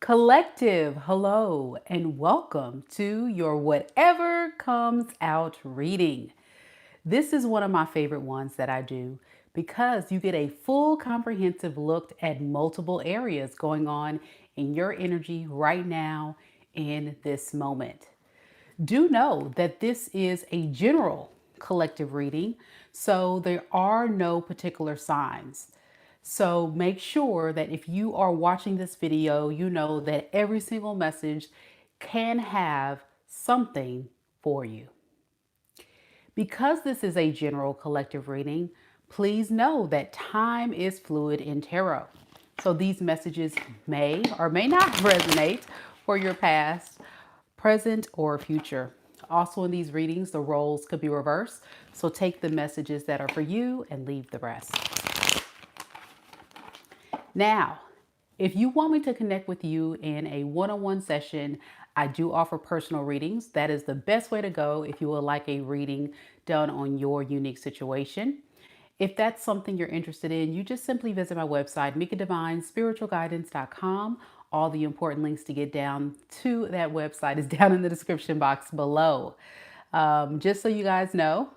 Collective, hello, and welcome to your Whatever Comes Out reading. This is one of my favorite ones that I do because you get a full comprehensive look at multiple areas going on in your energy right now in this moment. Do know that this is a general collective reading, so there are no particular signs. So make sure that if you are watching this video, you know that every single message can have something for you. Because this is a general collective reading, please know that time is fluid in tarot. So these messages may or may not resonate for your past, present, or future. Also in these readings, the roles could be reversed. So take the messages that are for you and leave the rest. Now, if you want me to connect with you in a one-on-one session, I do offer personal readings. That is the best way to go if you would like a reading done on your unique situation. If that's something you're interested in, you just simply visit my website, MekaDivineSpiritualGuidance.com. All the important links to get down to that website is down in the description box below. Just so you guys know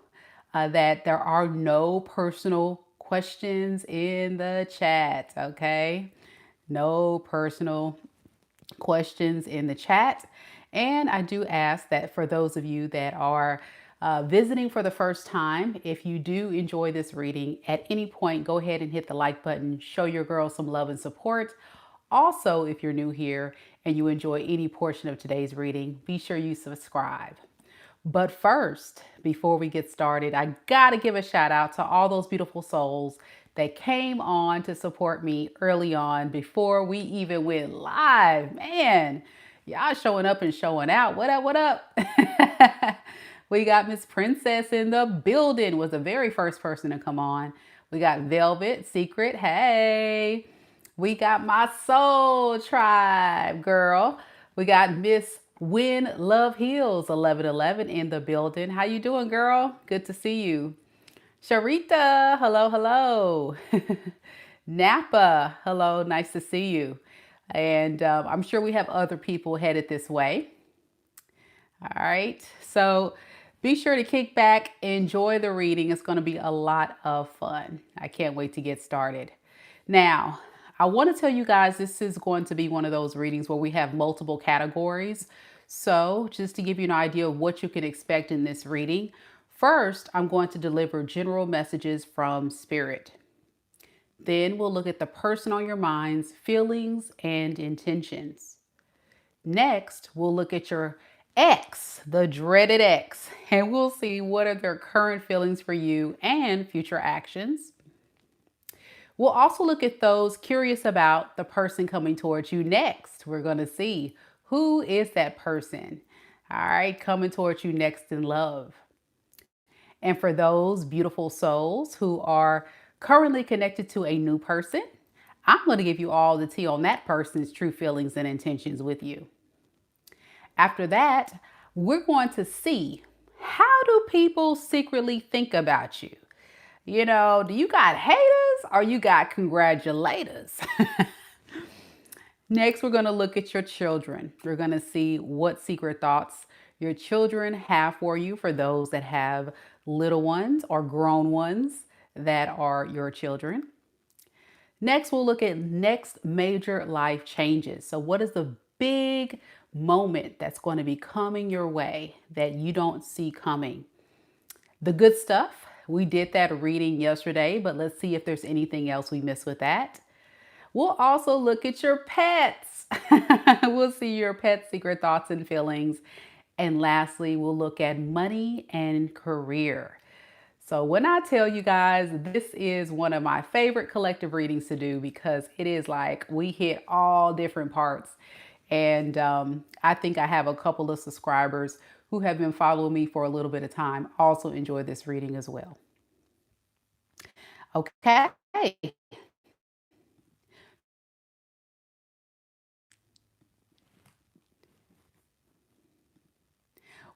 that there are no personal questions in the chat, okay? No personal questions in the chat. And I do ask that for those of you that are visiting for the first time, if you do enjoy this reading, at any point, go ahead and hit the like button, show your girl some love and support. Also, if you're new here and you enjoy any portion of today's reading, be sure you subscribe. But first, before we get started, I gotta give a shout out to all those beautiful souls that came on to support me early on before we even went live. Man, y'all showing up and showing out. What up, what up? We got Miss Princess in the building, was the very first person to come on. We got Velvet, Secret, hey. We got my soul tribe, girl. We got Miss When Love Heals 1111 in the building. How you doing, girl? Good to see you. Sharita, hello, hello. Napa, hello, nice to see you. And I'm sure we have other people headed this way. All right, so be sure to kick back, enjoy the reading. It's going to be a lot of fun. I can't wait to get started. Now, I want to tell you guys this is going to be one of those readings where we have multiple categories. So just to give you an idea of what you can expect in this reading, first, I'm going to deliver general messages from Spirit. Then we'll look at the person on your mind's feelings and intentions. Next, we'll look at your ex, the dreaded ex, and we'll see what are their current feelings for you and future actions. We'll also look at those curious about the person coming towards you next. We're going to see who is that person, all right, coming towards you next in love. And for those beautiful souls who are currently connected to a new person, I'm going to give you all the tea on that person's true feelings and intentions with you. After that, we're going to see, how do people secretly think about you? You know, do you got haters or you got congratulators? Next, we're going to look at your children. We're going to see what secret thoughts your children have for you, for those that have little ones or grown ones that are your children. Next, we'll look at next major life changes. So what is the big moment that's going to be coming your way that you don't see coming? The good stuff. We did that reading yesterday, but let's see if there's anything else we missed with that. We'll also look at your pets. We'll see your pets' secret thoughts and feelings. And lastly, we'll look at money and career. So when I tell you guys, this is one of my favorite collective readings to do because it is like we hit all different parts. And I think I have a couple of subscribers who have been following me for a little bit of time also enjoy this reading as well. Okay.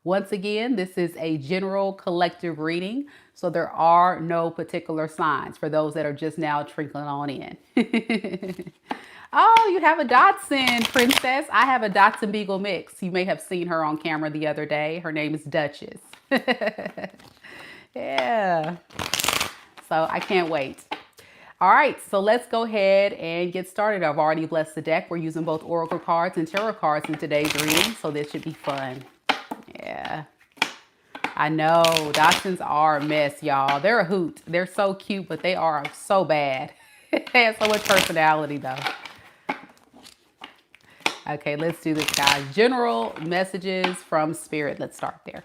Once again, this is a general collective reading, so there are no particular signs for those that are just now trickling on in. Oh, you have a Dachshund, Princess. I have a Dachshund Beagle mix. You may have seen her on camera the other day. Her name is Duchess. Yeah. So I can't wait. All right, so let's go ahead and get started. I've already blessed the deck. We're using both Oracle cards and Tarot cards in today's reading, so this should be fun. Yeah. I know. Dachshunds are a mess, y'all. They're a hoot. They're so cute, but they are so bad. They have so much personality, though. Okay, let's do this, guys. General messages from Spirit. Let's start there.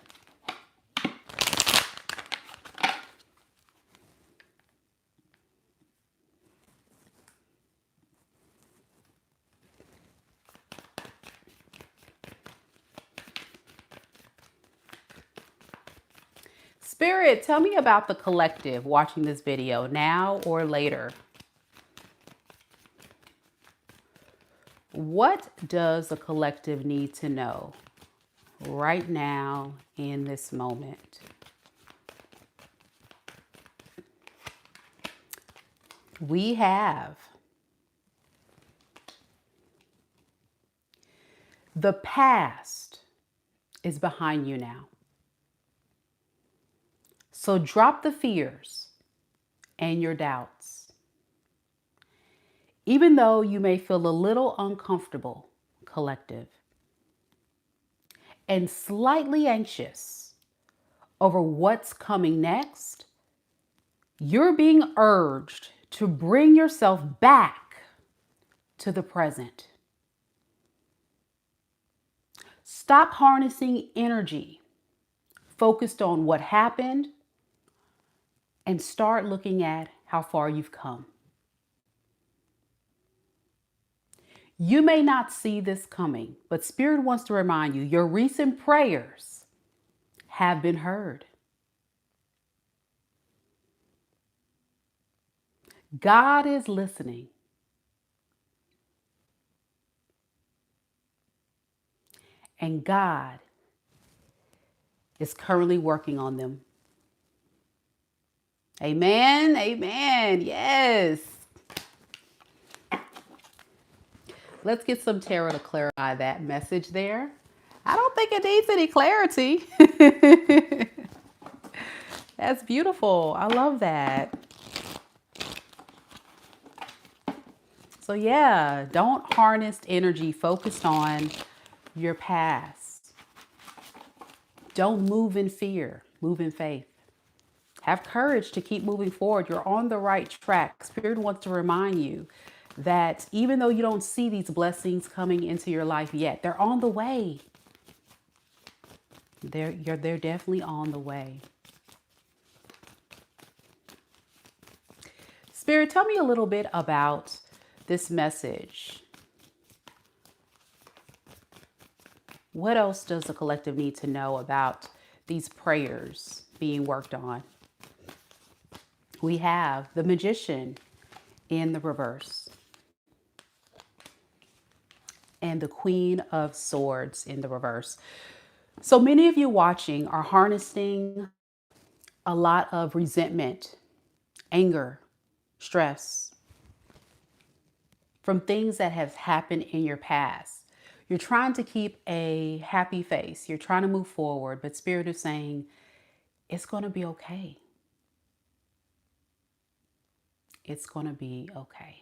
Spirit, tell me about the collective watching this video, now or later. What does the collective need to know right now in this moment? We have the past is behind you now. So drop the fears and your doubts. Even though you may feel a little uncomfortable, collective, and slightly anxious over what's coming next, you're being urged to bring yourself back to the present. Stop harnessing energy focused on what happened and start looking at how far you've come. You may not see this coming, but Spirit wants to remind you your recent prayers have been heard. God is listening. And God is currently working on them. Amen. Amen. Yes. Let's get some tarot to clarify that message there. I don't think it needs any clarity. That's beautiful. I love that. So yeah, don't harness energy focused on your past. Don't move in fear, move in faith. Have courage to keep moving forward. You're on the right track. Spirit wants to remind you that even though you don't see these blessings coming into your life yet, they're on the way. They're definitely on the way. Spirit, tell me a little bit about this message. What else does the collective need to know about these prayers being worked on? We have the Magician in the reverse and the Queen of Swords in the reverse. So many of you watching are harnessing a lot of resentment, anger, stress from things that have happened in your past. You're trying to keep a happy face. You're trying to move forward, but Spirit is saying it's going to be okay. It's going to be okay.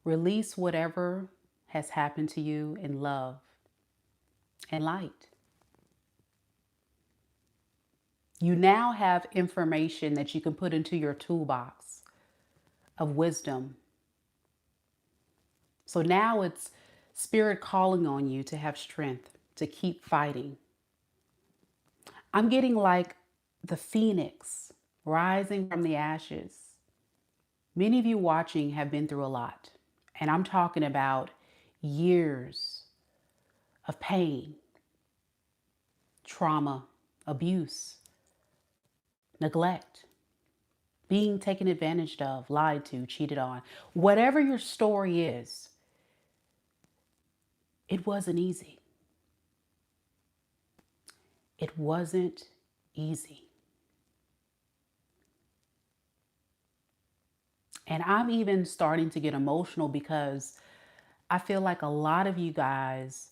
Release whatever has happened to you in love and light. You now have information that you can put into your toolbox of wisdom. So now it's Spirit calling on you to have strength, to keep fighting. I'm getting like the phoenix rising from the ashes. Many of you watching have been through a lot, and I'm talking about years of pain, trauma, abuse, neglect, being taken advantage of, lied to, cheated on. Whatever your story is, it wasn't easy. It wasn't easy. And I'm even starting to get emotional because I feel like a lot of you guys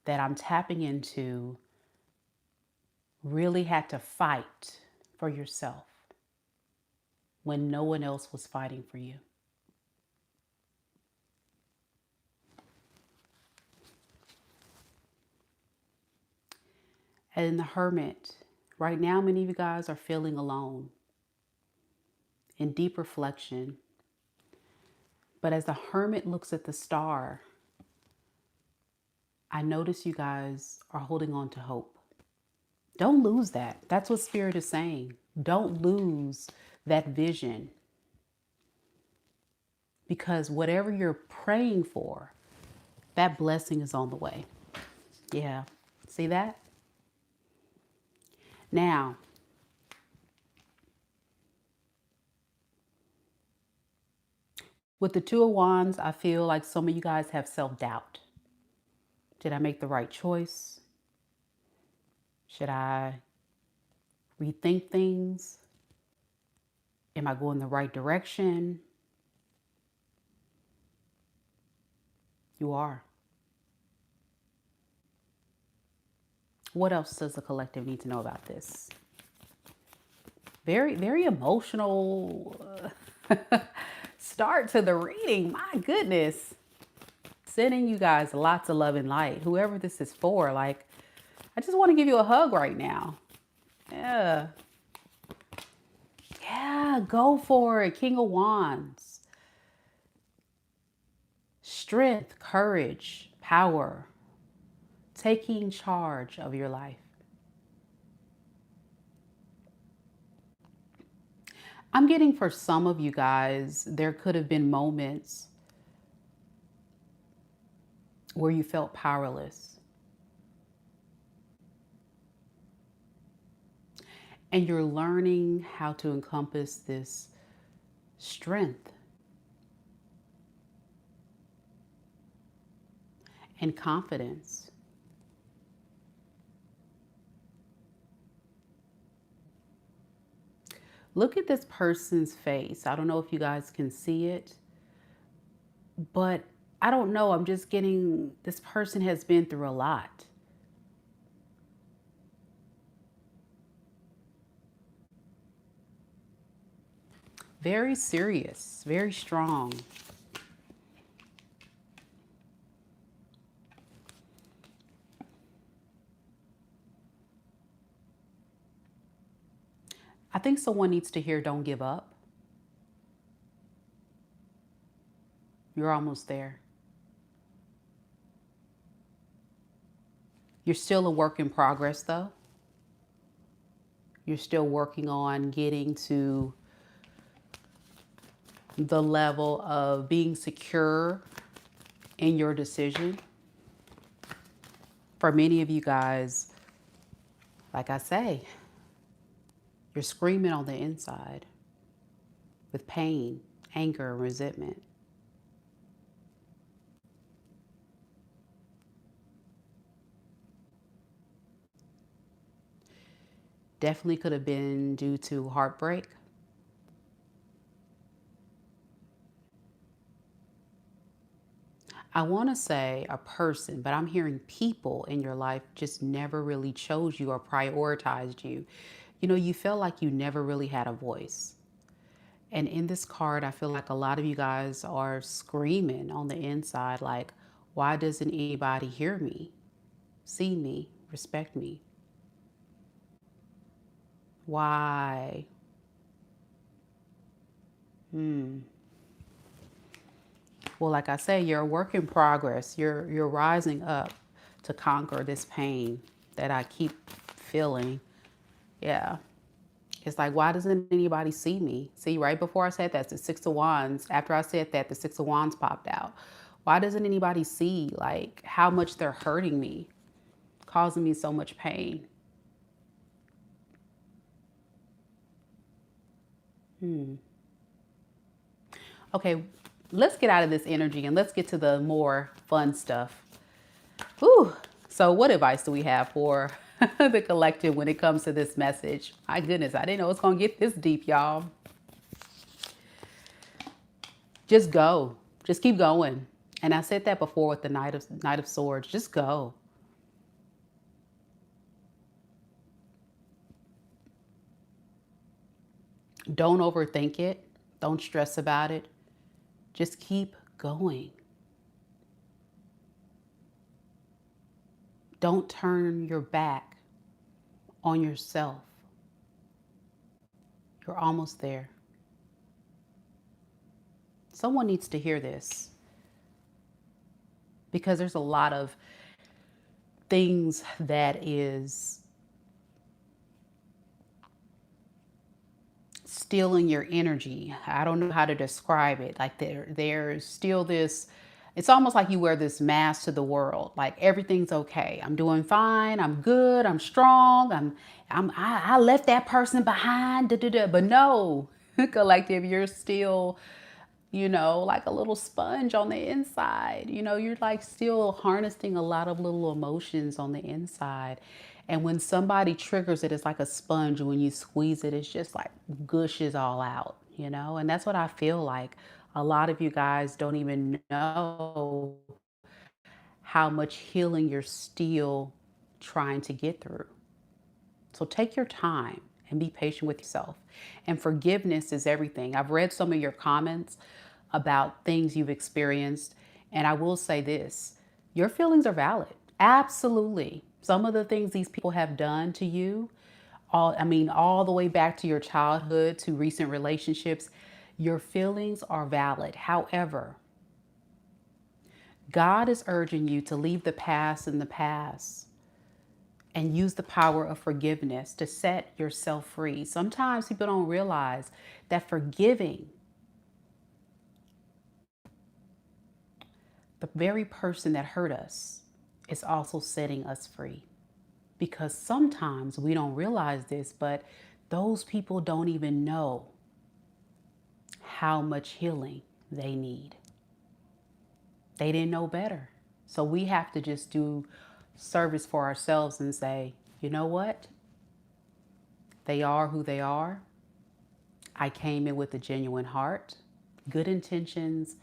that I'm tapping into really had to fight for yourself when no one else was fighting for you. And the Hermit, right now, many of you guys are feeling alone in deep reflection. But as the Hermit looks at the star, I notice you guys are holding on to hope. Don't lose that. That's what Spirit is saying. Don't lose that vision. Because whatever you're praying for, that blessing is on the way. Yeah. See that? Now, with the Two of Wands, I feel like some of you guys have self-doubt. Did I make the right choice? Should I rethink things? Am I going the right direction? You are. What else does the collective need to know about this? Very, very emotional start to the reading. My goodness. Sending you guys lots of love and light. Whoever this is for, like, I just want to give you a hug right now. Yeah. Yeah, go for it. King of Wands. Strength, courage, power. Taking charge of your life. I'm getting for some of you guys, there could have been moments where you felt powerless. And you're learning how to encompass this strength and confidence. Look at this person's face. I don't know if you guys can see it, but I don't know. I'm just getting, this person has been through a lot. Very serious, very strong. I think someone needs to hear don't give up. You're almost there. You're still a work in progress though. You're still working on getting to the level of being secure in your decision. For many of you guys, like I say, you're screaming on the inside with pain, anger, and resentment. Definitely could have been due to heartbreak. I want to say a person, but I'm hearing people in your life just never really chose you or prioritized you. You know, you felt like you never really had a voice. And in this card, I feel like a lot of you guys are screaming on the inside, like, why doesn't anybody hear me, see me, respect me? Why? Well, like I say, you're a work in progress. You're rising up to conquer this pain that I keep feeling. Yeah. It's like, why doesn't anybody see me? See, right before I said that, the Six of Wands, after I said that, the Six of Wands popped out. Why doesn't anybody see, like, how much they're hurting me, causing me so much pain? Okay, let's get out of this energy and let's get to the more fun stuff. Whew. So what advice do we have for the collective when it comes to this message? My goodness, I didn't know it's going to get this deep, y'all. Just go. Just keep going. And I said that before with the Knight of Swords. Just go. Don't overthink it. Don't stress about it. Just keep going. Don't turn your back on yourself. You're almost there. Someone needs to hear this because there's a lot of things that is stealing your energy. I don't know how to describe it. Like there's still this, it's almost like you wear this mask to the world. Like everything's okay. I'm doing fine. I'm good. I'm strong. I left that person behind. Da, da, da. But no, collective, you're still, like a little sponge on the inside. You're like still harnessing a lot of little emotions on the inside. And when somebody triggers it, it's like a sponge. When you squeeze it, it's just like gushes all out. And that's what I feel like. A lot of you guys don't even know how much healing you're still trying to get through. So take your time and be patient with yourself. And forgiveness is everything. I've read some of your comments about things you've experienced. And I will say this, your feelings are valid. Absolutely. Some of the things these people have done to you, all the way back to your childhood, to recent relationships, your feelings are valid. However, God is urging you to leave the past in the past and use the power of forgiveness to set yourself free. Sometimes people don't realize that forgiving the very person that hurt us is also setting us free. Because sometimes we don't realize this, but those people don't even know how much healing they need. They didn't know better. So we have to just do service for ourselves and say, you know what? They are who they are. I came in with a genuine heart, good intentions,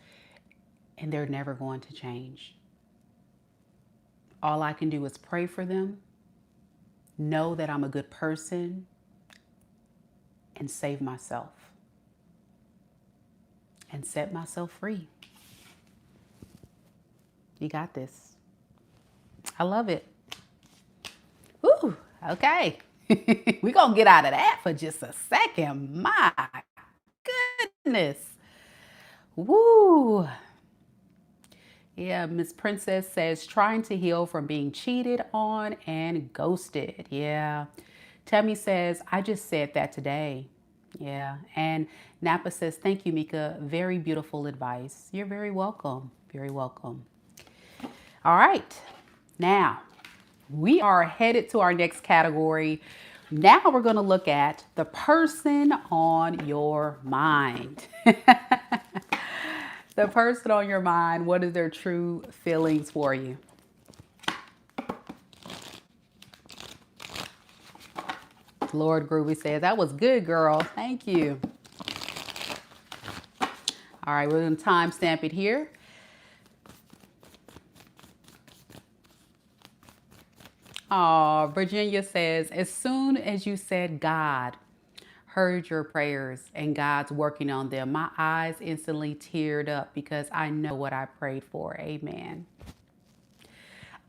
and they're never going to change. All I can do is pray for them, know that I'm a good person, and save myself and set myself free. You got this. I love it. Ooh, okay. We're going to get out of that for just a second. My goodness. Woo. Yeah, Miss Princess says, trying to heal from being cheated on and ghosted. Yeah. Tammy says, I just said that today. Yeah. And Napa says, thank you, Meka. Very beautiful advice. You're very welcome. Very welcome. All right. Now, we are headed to our next category. Now we're going to look at the person on your mind. The person on your mind, what is their true feelings for you? Lord Groovy says, that was good, girl. Thank you. All right, we're going to timestamp it here. Oh, Virginia says, as soon as you said God heard your prayers and God's working on them, my eyes instantly teared up because I know what I prayed for. Amen.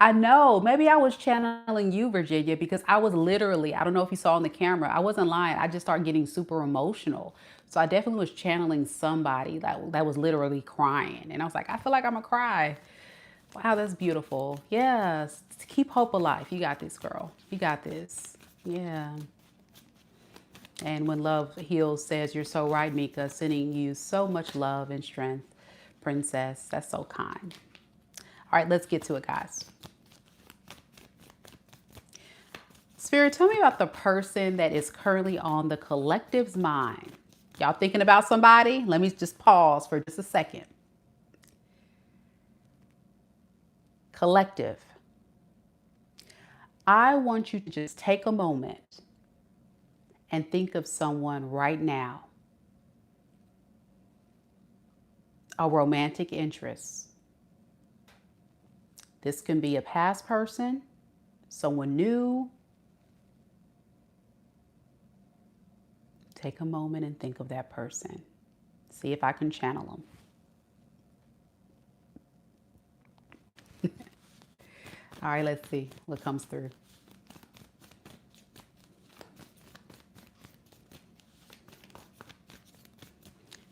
I know. Maybe I was channeling you, Virginia, because I was literally, I don't know if you saw on the camera, I wasn't lying. I just started getting super emotional. So I definitely was channeling somebody that was literally crying. And I was like, I feel like I'm going to cry. Wow, that's beautiful. Yes. Keep hope alive. You got this, girl. You got this. Yeah. And when Love Heals says, you're so right, Meka, sending you so much love and strength, Princess. That's so kind. All right, let's get to it, guys. Spirit, tell me about the person that is currently on the collective's mind. Y'all thinking about somebody? Let me just pause for just a second. Collective. I want you to just take a moment and think of someone right now. a romantic interest. This can be a past person, someone new. Take a moment and think of that person. See if I can channel them. All right, let's see what comes through.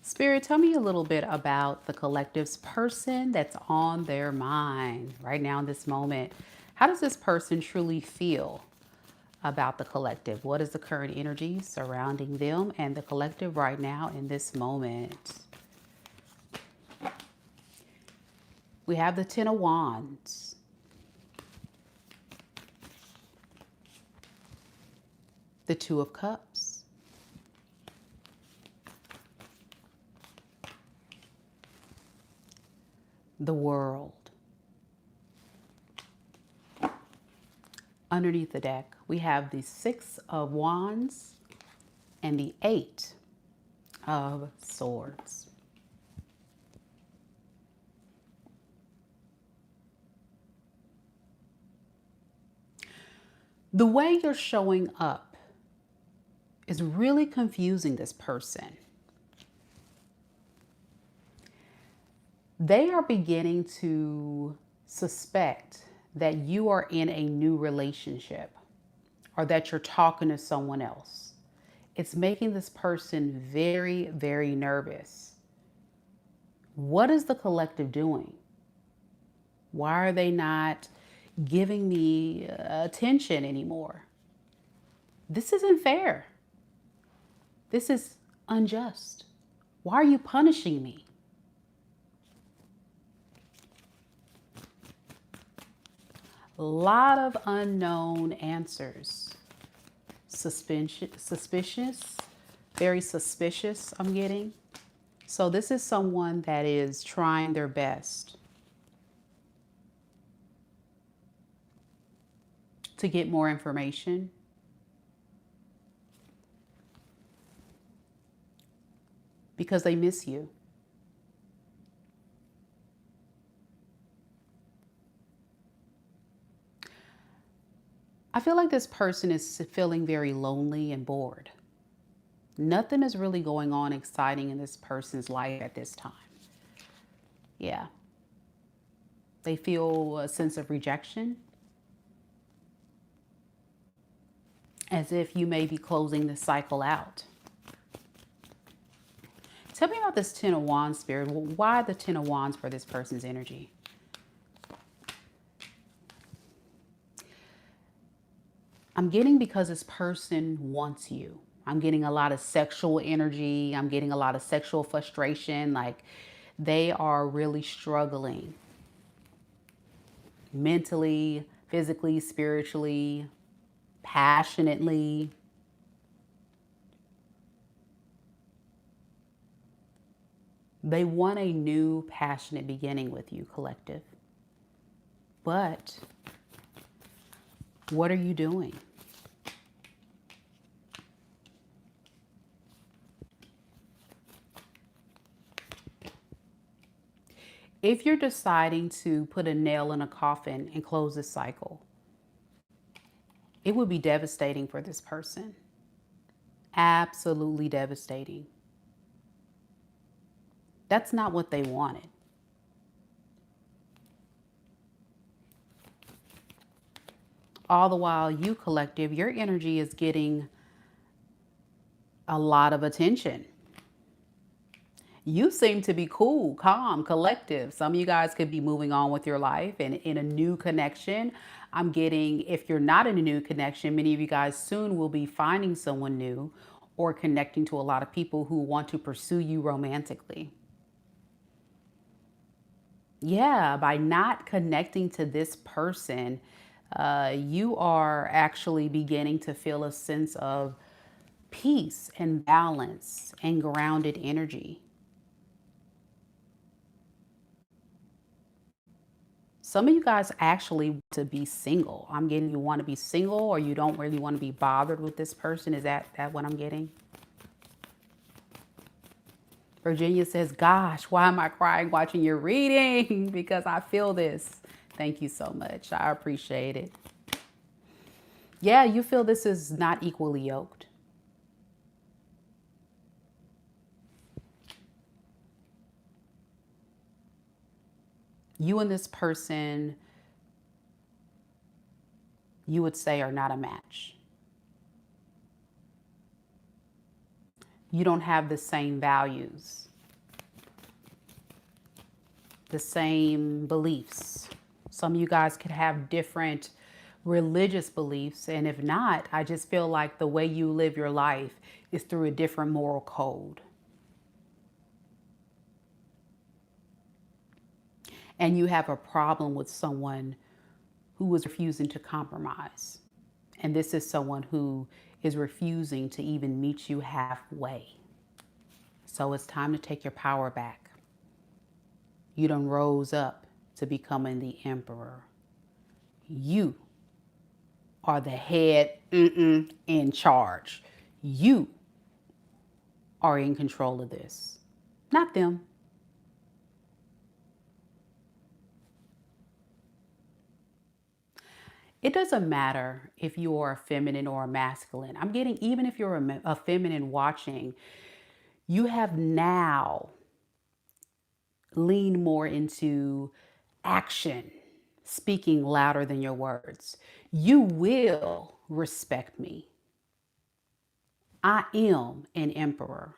Spirit, tell me a little bit about the collective's person that's on their mind right now in this moment. How does this person truly feel about the collective? What is the current energy surrounding them and the collective right now in this moment? We have the Ten of Wands. The Two of Cups. The World. Underneath the deck, we have the Six of Wands and the Eight of Swords. The way you're showing up is really confusing this person. They are beginning to suspect that you are in a new relationship or that you're talking to someone else. It's making this person very, very nervous. What is the collective doing? Why are they not giving me attention anymore? This isn't fair. This is unjust. Why are you punishing me? A lot of unknown answers. Suspicious, very suspicious, I'm getting. So this is someone that is trying their best to get more information. Because they miss you. I feel like this person is feeling very lonely and bored. Nothing is really going on exciting in this person's life at this time. Yeah. They feel a sense of rejection. As if you may be closing the cycle out. Tell me about this Ten of Wands, Spirit. Why the Ten of Wands for this person's energy? I'm getting because this person wants you. I'm getting a lot of sexual energy. I'm getting a lot of sexual frustration. Like they are really struggling mentally, physically, spiritually, passionately. They want a new passionate beginning with you, collective. But what are you doing? If you're deciding to put a nail in a coffin and close this cycle, it would be devastating for this person. Absolutely devastating. That's not what they wanted. All the while, you, collective, your energy is getting a lot of attention. You seem to be cool, calm, collective. Some of you guys could be moving on with your life and in a new connection. I'm getting, if you're not in a new connection, many of you guys soon will be finding someone new or connecting to a lot of people who want to pursue you romantically. Yeah, by not connecting to this person, you are actually beginning to feel a sense of peace and balance and grounded energy. Some of you guys actually want to be single. I'm getting you want to be single or you don't really want to be bothered with this person. Is that what I'm getting? Virginia says, gosh, why am I crying watching your reading? Because I feel this. Thank you so much. I appreciate it. Yeah, you feel this is not equally yoked. You and this person, you would say, are not a match. You don't have the same values, the same beliefs. Some of you guys could have different religious beliefs. And if not, I just feel like the way you live your life is through a different moral code. And you have a problem with someone who is refusing to compromise. And this is someone who is refusing to even meet you halfway. So it's time to take your power back. You done rose up to becoming the emperor. You are the head in charge. You are in control of this, not them. It doesn't matter if you are a feminine or a masculine. I'm getting, even if you're a feminine watching, you have now leaned more into action, speaking louder than your words. You will respect me. I am an emperor.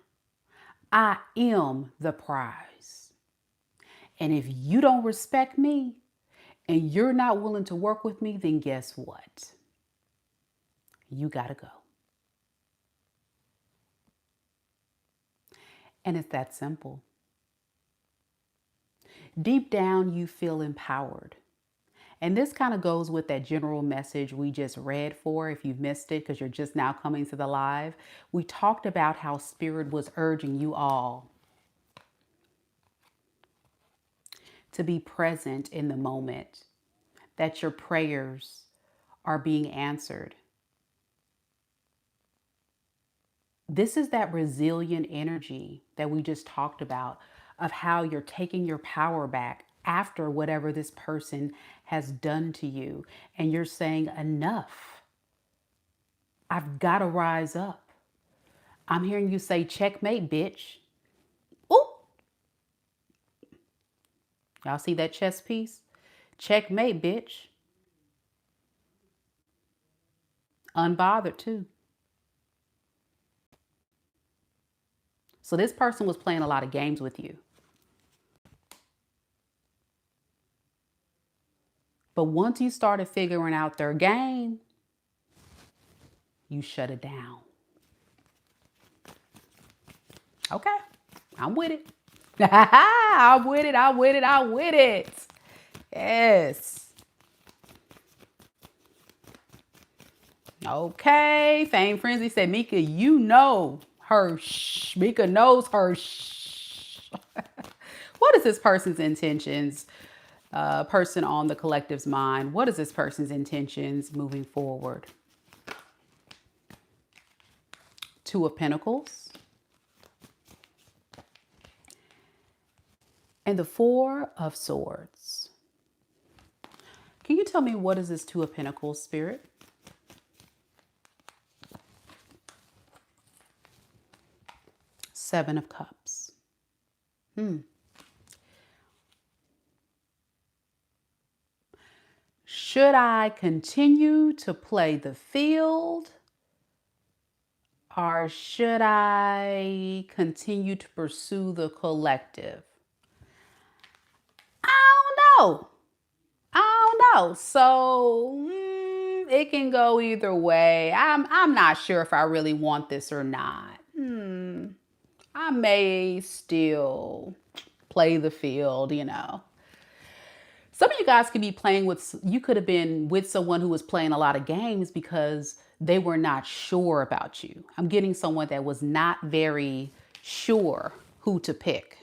I am the prize. And if you don't respect me and you're not willing to work with me, then guess what? You got to go. And it's that simple. Deep down, you feel empowered. And this kind of goes with that general message we just read for. If you've missed it because you're just now coming to the live, we talked about how Spirit was urging you all to be present in the moment, that your prayers are being answered. This is that resilient energy that we just talked about, of how you're taking your power back after whatever this person has done to you. And you're saying, enough. I've got to rise up. I'm hearing you say, checkmate, bitch. Ooh. Y'all see that chess piece? Checkmate, bitch. Unbothered too. So this person was playing a lot of games with you. But once you started figuring out their game, you shut it down. Okay, I'm with it. I'm with it. I'm with it. I'm with it. Yes. Okay. Fame Frenzy said, Meka, you know her shh. Meka knows her shh. What is this person's intentions? Person on the collective's mind. What is this person's intentions moving forward? Two of Pentacles. And the Four of Swords. Can you tell me what is this Two of Pentacles, Spirit? Seven of Cups. Should I continue to play the field? Or should I continue to pursue the collective? I don't know. I don't know. So it can go either way. I'm not sure if I really want this or not. I may still play the field, you know. Some of you guys could be playing with, you could have been with someone who was playing a lot of games because they were not sure about you. I'm getting someone that was not very sure who to pick.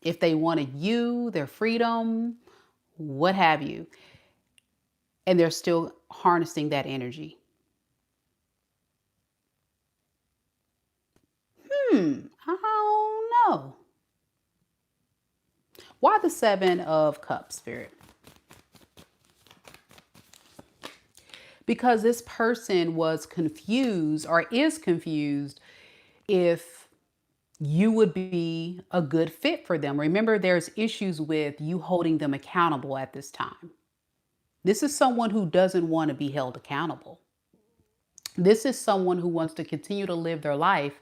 If they wanted you, their freedom, what have you. And they're still harnessing that energy. I don't Oh, why the Seven of Cups, Spirit? Because this person was confused or is confused if you would be a good fit for them. Remember, there's issues with you holding them accountable at this time. This is someone who doesn't want to be held accountable. This is someone who wants to continue to live their life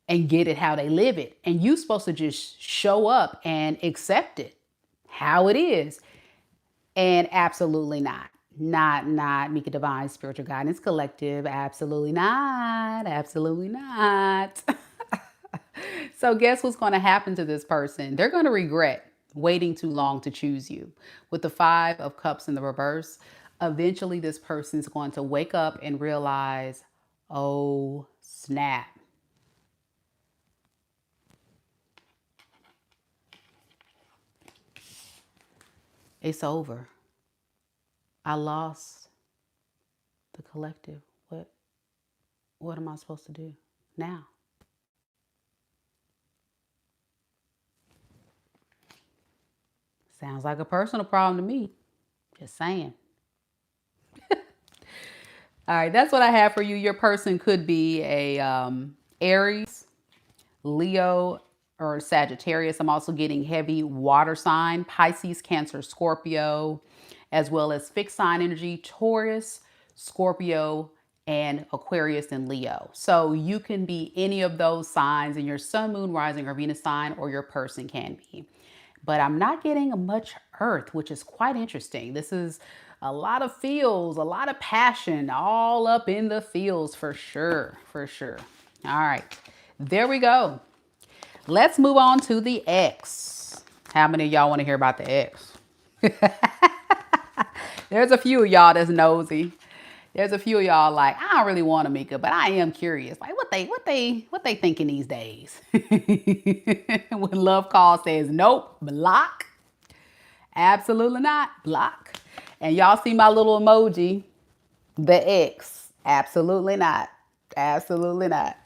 and get it how they live it. And you're supposed to just show up and accept it how it is. And absolutely not. Not Meka Divine Spiritual Guidance Collective. Absolutely not. Absolutely not. So guess what's going to happen to this person? They're going to regret waiting too long to choose you. With the Five of Cups in the reverse, eventually this person's going to wake up and realize, oh, snap. It's over. I lost the collective. What am I supposed to do now? Sounds like a personal problem to me. Just saying. All right, that's what I have for you. Your person could be a Aries, Leo, or Sagittarius. I'm also getting heavy water sign, Pisces, Cancer, Scorpio, as well as fixed sign energy, Taurus, Scorpio, and Aquarius and Leo. So you can be any of those signs in your sun, moon, rising, or Venus sign, or your person can be. But I'm not getting much earth, which is quite interesting. This is a lot of feels, a lot of passion, all up in the feels for sure, for sure. All right, there we go. Let's move on to the X. How many of y'all want to hear about the X? There's a few of y'all that's nosy. There's a few of y'all like, I don't really want to Meka, but I am curious. Like what they thinking these days? When love call says nope, block. Absolutely not, block. And y'all see my little emoji, the X. Absolutely not. Absolutely not.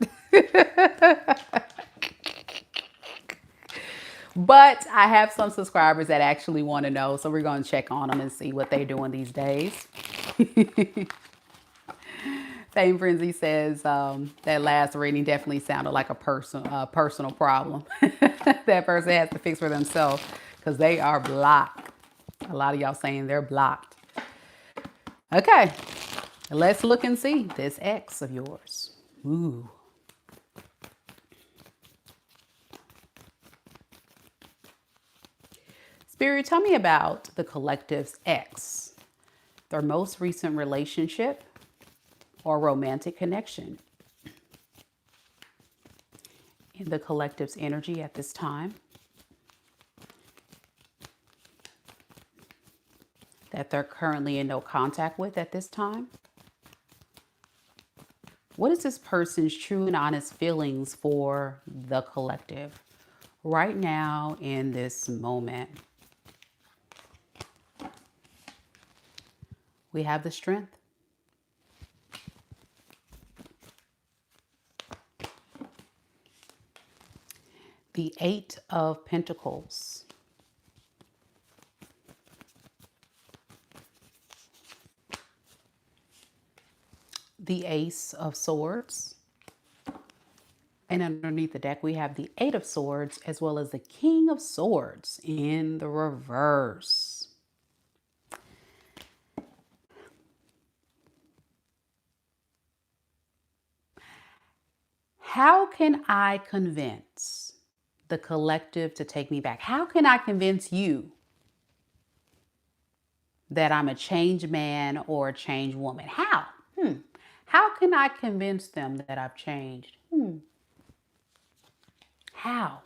But I have some subscribers that actually want to know, so we're going to check on them and see what they're doing these days. Fame Frenzy says that last reading definitely sounded like a personal problem that person has to fix for themselves because they are blocked. A lot of y'all saying they're blocked. Okay, let's look and see this X of yours. Ooh. Spirit, tell me about the collective's X, their most recent relationship or romantic connection, in the collective's energy at this time, that they're currently in no contact with at this time. What is this person's true and honest feelings for the collective right now in this moment? We have the Strength. The Eight of Pentacles. The Ace of Swords. And underneath the deck, we have the Eight of Swords as well as the King of Swords in the reverse. How can I convince the collective to take me back? How can I convince you that I'm a changed man or a changed woman? How? How can I convince them that I've changed? How?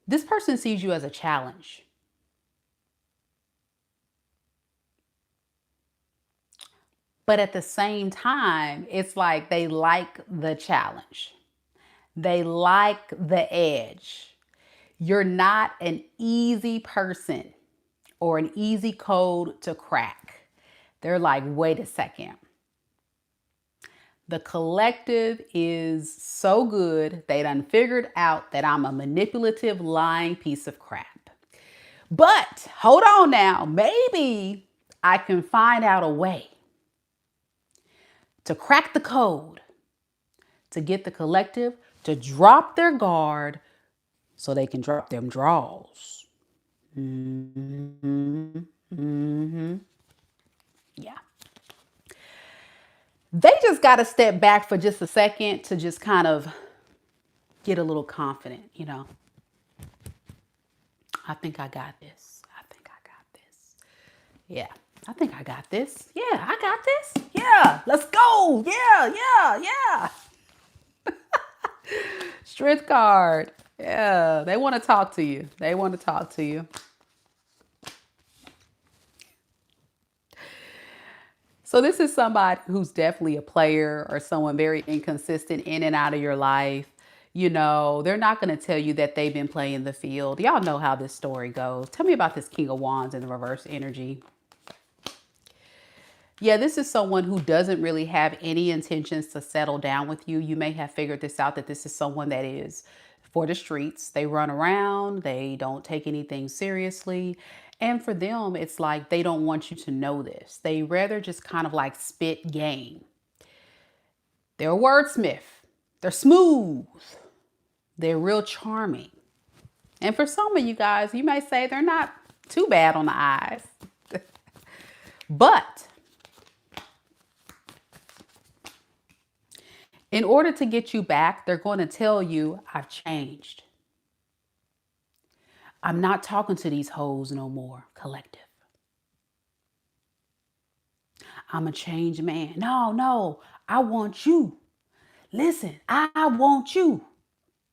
This person sees you as a challenge. But at the same time, it's like they like the challenge. They like the edge. You're not an easy person or an easy code to crack. They're like, wait a second. The collective is so good, they done figured out that I'm a manipulative, lying piece of crap. But hold on now, maybe I can find out a way to crack the code to get the collective to drop their guard so they can drop them draws. Yeah. They just got to step back for just a second to just kind of get a little confident, you know. I think I got this. I think I got this. Yeah, I think I got this. Yeah, I got this. Yeah, let's go. Yeah, yeah, yeah. Strength card. Yeah, they want to talk to you. They want to talk to you. So this is somebody who's definitely a player or someone very inconsistent in and out of your life. You know, they're not going to tell you that they've been playing the field. Y'all know how this story goes. Tell me about this King of Wands in the reverse energy. Yeah, this is someone who doesn't really have any intentions to settle down with you. You may have figured this out, that this is someone that is for the streets. They run around, they don't take anything seriously. And for them, it's like they don't want you to know this. They rather just kind of like spit game. They're a wordsmith. They're smooth. They're real charming. And for some of you guys, you may say they're not too bad on the eyes. But in order to get you back, they're going to tell you, I've changed. I'm not talking to these hoes no more, collective. I'm a changed man. No, I want you. Listen, I want you.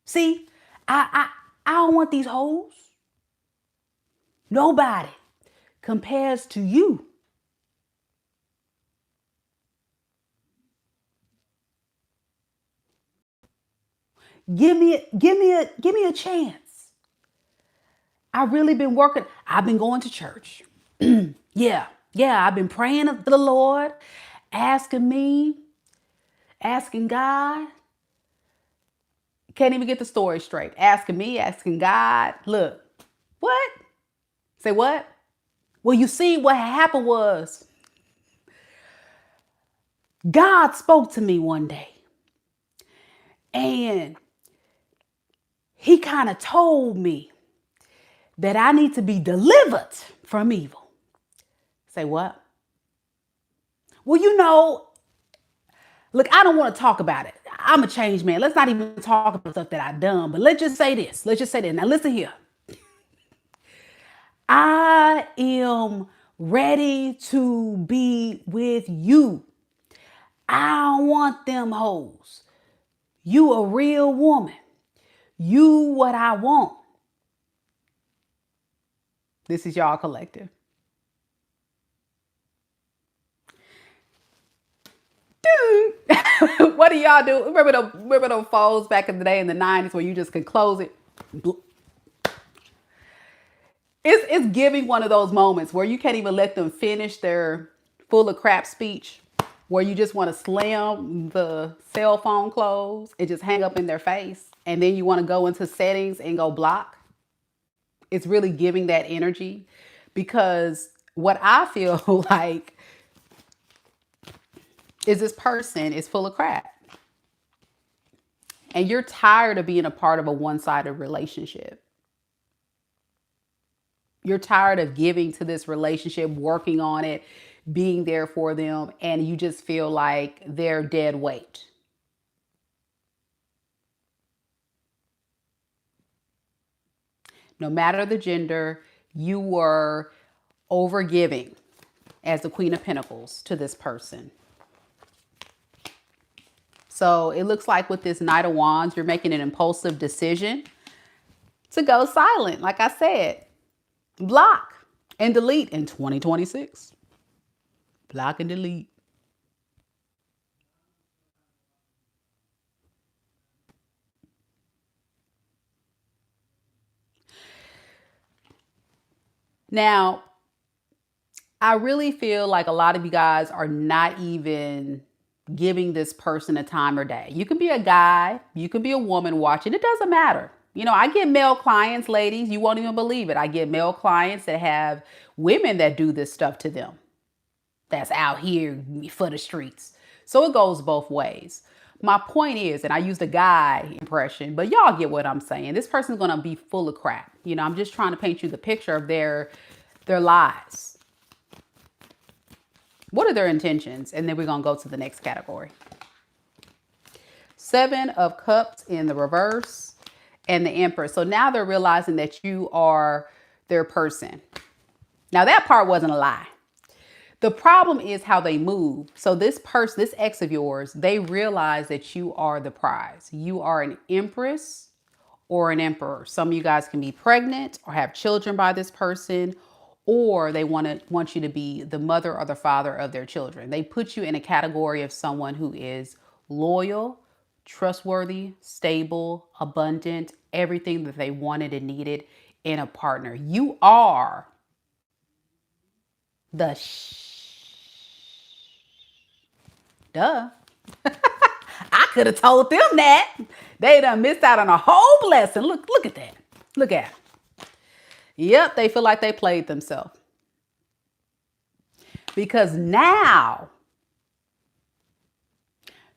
See, I don't want these hoes. Nobody compares to you. Give me a chance. I've really been working. I've been going to church. Yeah. I've been praying to the Lord, asking God. Can't even get the story straight. Asking me, asking God. Look, what? Say what? Well, you see, what happened was God spoke to me one day, and he kind of told me that I need to be delivered from evil. Say what? Well, you know, look, I don't want to talk about it. I'm a changed man. Let's not even talk about stuff that I've done. But let's just say this. Now listen here. I am ready to be with you. I don't want them hoes. You a real woman. You what I want. This is y'all collective. What do y'all do? Remember those phones back in the day in the 90s where you just could close it? It's giving one of those moments where you can't even let them finish their full of crap speech, where you just want to slam the cell phone close and just hang up in their face. And then you want to go into settings and go block. It's really giving that energy, because what I feel like is this person is full of crap. And you're tired of being a part of a one-sided relationship. You're tired of giving to this relationship, working on it, being there for them, and you just feel like they're dead weight. No matter the gender, you were overgiving as the Queen of Pentacles to this person. So it looks like with this Knight of Wands, you're making an impulsive decision to go silent. Like I said, block and delete in 2026. Block and delete. Now, I really feel like a lot of you guys are not even giving this person a time or day. You can be a guy, you can be a woman watching. It doesn't matter. You know, I get male clients, ladies, you won't even believe it. I get male clients that have women that do this stuff to them. That's out here for the streets. So it goes both ways. My point is, and I used a guy impression, but y'all get what I'm saying. This person's going to be full of crap. You know, I'm just trying to paint you the picture of their lies. What are their intentions? And then we're going to go to the next category. 7 of Cups in the reverse and the Emperor. So now they're realizing that you are their person. Now that part wasn't a lie. The problem is how they move. So this person, this ex of yours, they realize that you are the prize. You are an empress or an emperor. Some of you guys can be pregnant or have children by this person, or they want you to be the mother or the father of their children. They put you in a category of someone who is loyal, trustworthy, stable, abundant, everything that they wanted and needed in a partner. You are the duh. I could have told them that. They done missed out on a whole blessing. Look at that. Look at it. Yep, they feel like they played themselves. Because now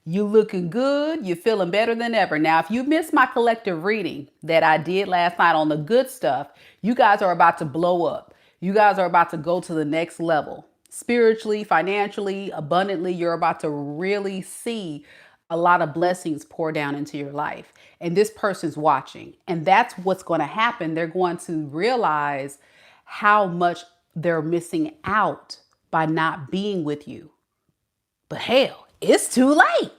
you looking good, you're feeling better than ever. Now, if you missed my collective reading that I did last night on the good stuff, you guys are about to blow up. You guys are about to go to the next level. Spiritually, financially, abundantly, you're about to really see a lot of blessings pour down into your life. And this person's watching. And that's what's going to happen. They're going to realize how much they're missing out by not being with you. But hell, it's too late.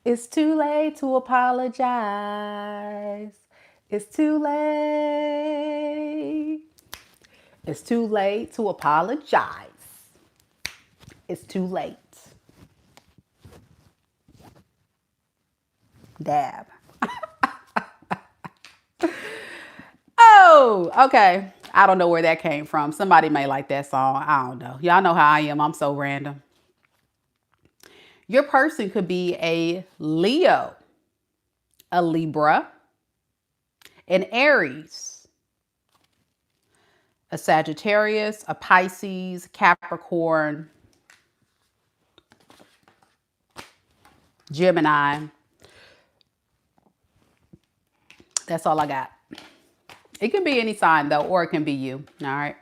It's too late to apologize. It's too late. It's too late to apologize. It's too late. Dab. Oh, okay. I don't know where that came from. Somebody may like that song. I don't know. Y'all know how I am. I'm so random. Your person could be a Leo, a Libra, an Aries, a Sagittarius, a Pisces, Capricorn, Gemini. That's all I got. It can be any sign though, or it can be you. All right.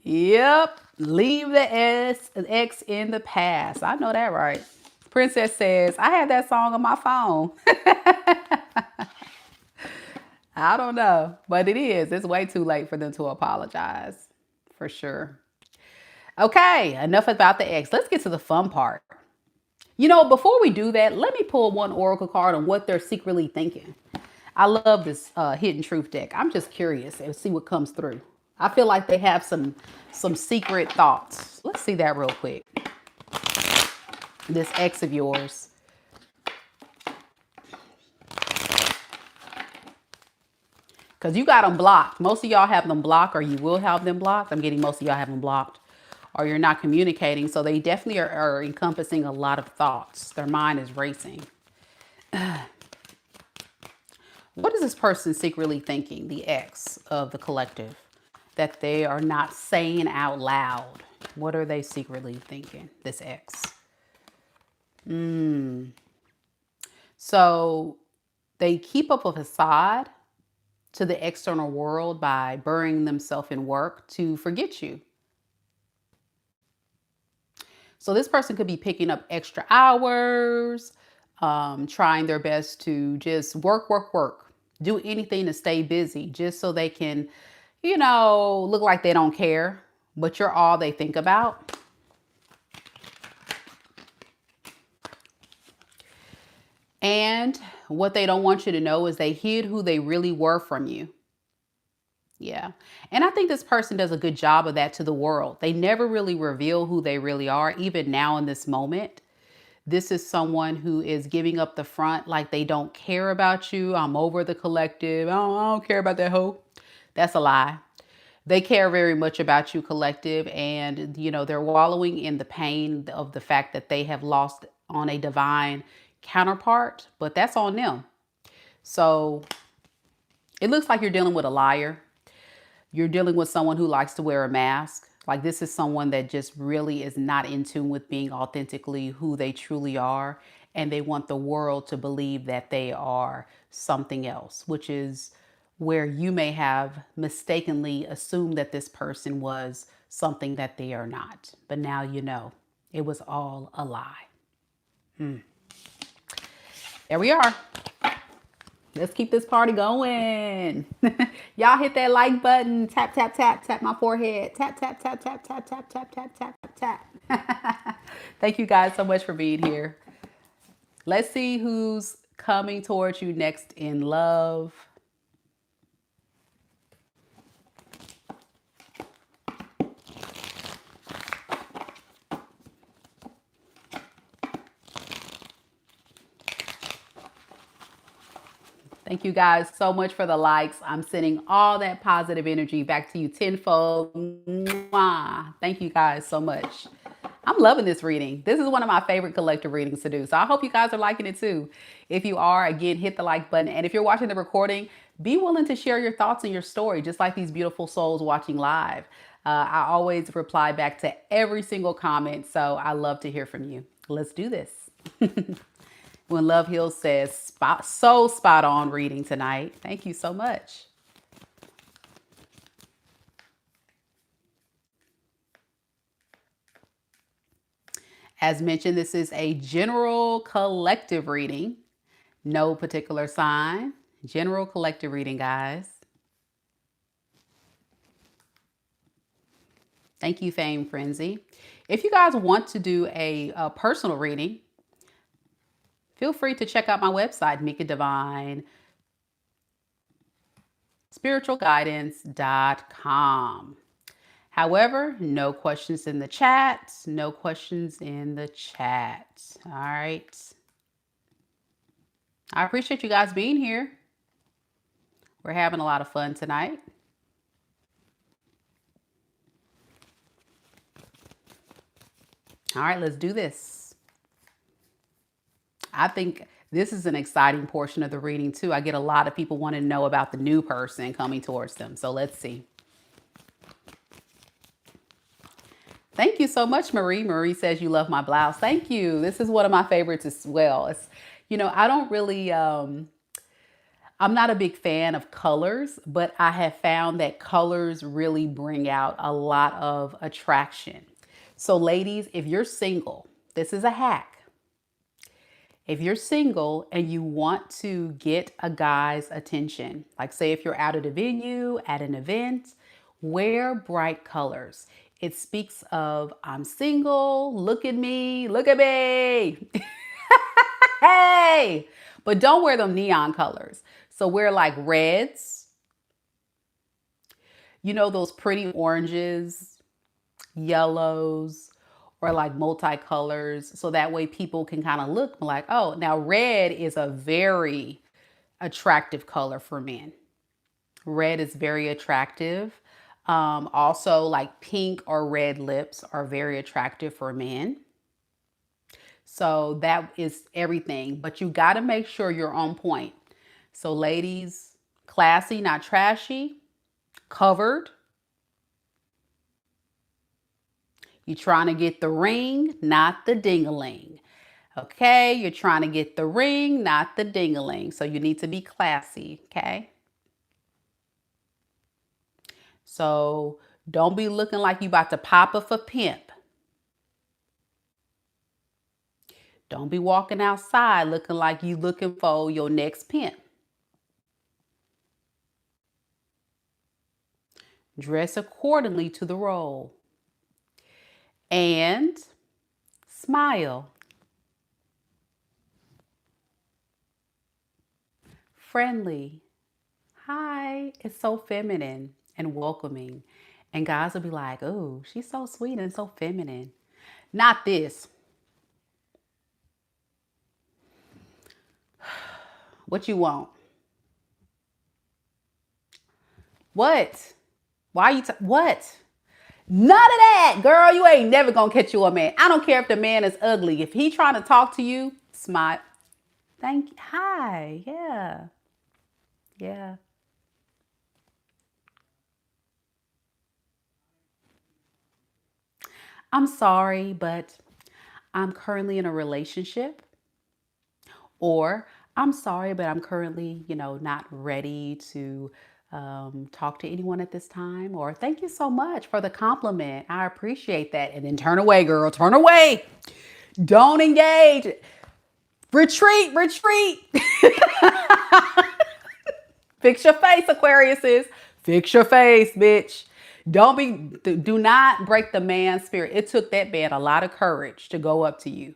Yep. Leave the X in the past. I know that, right? Princess says, I had that song on my phone. I don't know, but it is. It's way too late for them to apologize, for sure. Okay, enough about the X. Let's get to the fun part. You know, before we do that, let me pull one oracle card on what they're secretly thinking. I love this hidden truth deck. I'm just curious and see what comes through. I feel like they have some secret thoughts. Let's see that real quick. This ex of yours. Because you got them blocked. Most of y'all have them blocked, or you will have them blocked. I'm getting most of y'all have them blocked, or you're not communicating. So they definitely are encompassing a lot of thoughts. Their mind is racing. What is this person secretly thinking, the ex of the collective, that they are not saying out loud? What are they secretly thinking, this ex? So they keep up a facade to the external world by burying themselves in work to forget you. So this person could be picking up extra hours, trying their best to just work, do anything to stay busy just so they can, look like they don't care, but you're all they think about. And what they don't want you to know is they hid who they really were from you. Yeah. And I think this person does a good job of that to the world. They never really reveal who they really are, even now in this moment. This is someone who is giving up the front like they don't care about you. I'm over the collective. I don't care about that hoe. That's a lie. They care very much about you, collective, and they're wallowing in the pain of the fact that they have lost on a divine counterpart, but that's on them. So it looks like you're dealing with a liar. You're dealing with someone who likes to wear a mask. Like, this is someone that just really is not in tune with being authentically who they truly are. And they want the world to believe that they are something else, which is where you may have mistakenly assumed that this person was something that they are not. But now you know it was all a lie. There we are. Let's keep this party going. Y'all hit that like button. Tap, tap, tap, tap my forehead. Tap, tap, tap, tap, tap, tap, tap, tap, tap, tap. Thank you guys so much for being here. Let's see who's coming towards you next in love. Thank you guys so much for the likes. I'm sending all that positive energy back to you tenfold. Mwah. Thank you guys so much. I'm loving this reading. This is one of my favorite collective readings to do. So I hope you guys are liking it too. If you are, again, hit the like button. And if you're watching the recording, be willing to share your thoughts and your story, just like these beautiful souls watching live. I always reply back to every single comment. So I love to hear from you. Let's do this. When Love Heals says, spot on reading tonight. Thank you so much. As mentioned, this is a general collective reading. No particular sign. General collective reading, guys. Thank you, Fame Frenzy. If you guys want to do a personal reading, feel free to check out my website, Meka Divine spiritualguidance.com. However, no questions in the chat. No questions in the chat. All right. I appreciate you guys being here. We're having a lot of fun tonight. All right, let's do this. I think this is an exciting portion of the reading too. I get a lot of people wanting to know about the new person coming towards them. So let's see. Thank you so much, Marie. Marie says you love my blouse. Thank you. This is one of my favorites as well. It's, I don't really, I'm not a big fan of colors, but I have found that colors really bring out a lot of attraction. So ladies, if you're single, this is a hack. If you're single and you want to get a guy's attention, like say if you're out at a venue, at an event, wear bright colors. It speaks of, I'm single, look at me, look at me. Hey, but don't wear them neon colors. So wear like reds, those pretty oranges, yellows, or like multicolors. So that way people can kind of look like, oh, now red is a very attractive color for men. Red is very attractive. Also, like pink or red lips are very attractive for men. So that is everything. But you got to make sure you're on point. So ladies, classy, not trashy, covered. You're trying to get the ring, not the ding-a-ling. Okay, you're trying to get the ring, not the ding-a-ling. So you need to be classy, okay? So don't be looking like you about to pop up a pimp. Don't be walking outside looking like you looking for your next pimp. Dress accordingly to the role. And smile. Friendly. Hi. It's so feminine and welcoming. And guys will be like, oh, she's so sweet and so feminine. Not this. What you want? What? Why you, what? None of that, girl. You ain't never gonna catch you a man. I don't care if the man is ugly. If he trying to talk to you, smile. Thank you. Hi. Yeah. Yeah. I'm sorry, but I'm currently in a relationship. Or I'm sorry, but I'm currently, not ready to talk to anyone at this time. Or thank you so much for the compliment. I appreciate that. And then turn away, girl. Turn away. Don't engage. Retreat, retreat. Fix your face, Aquariuses. Fix your face, bitch. Do not break the man's spirit. It took that man a lot of courage to go up to you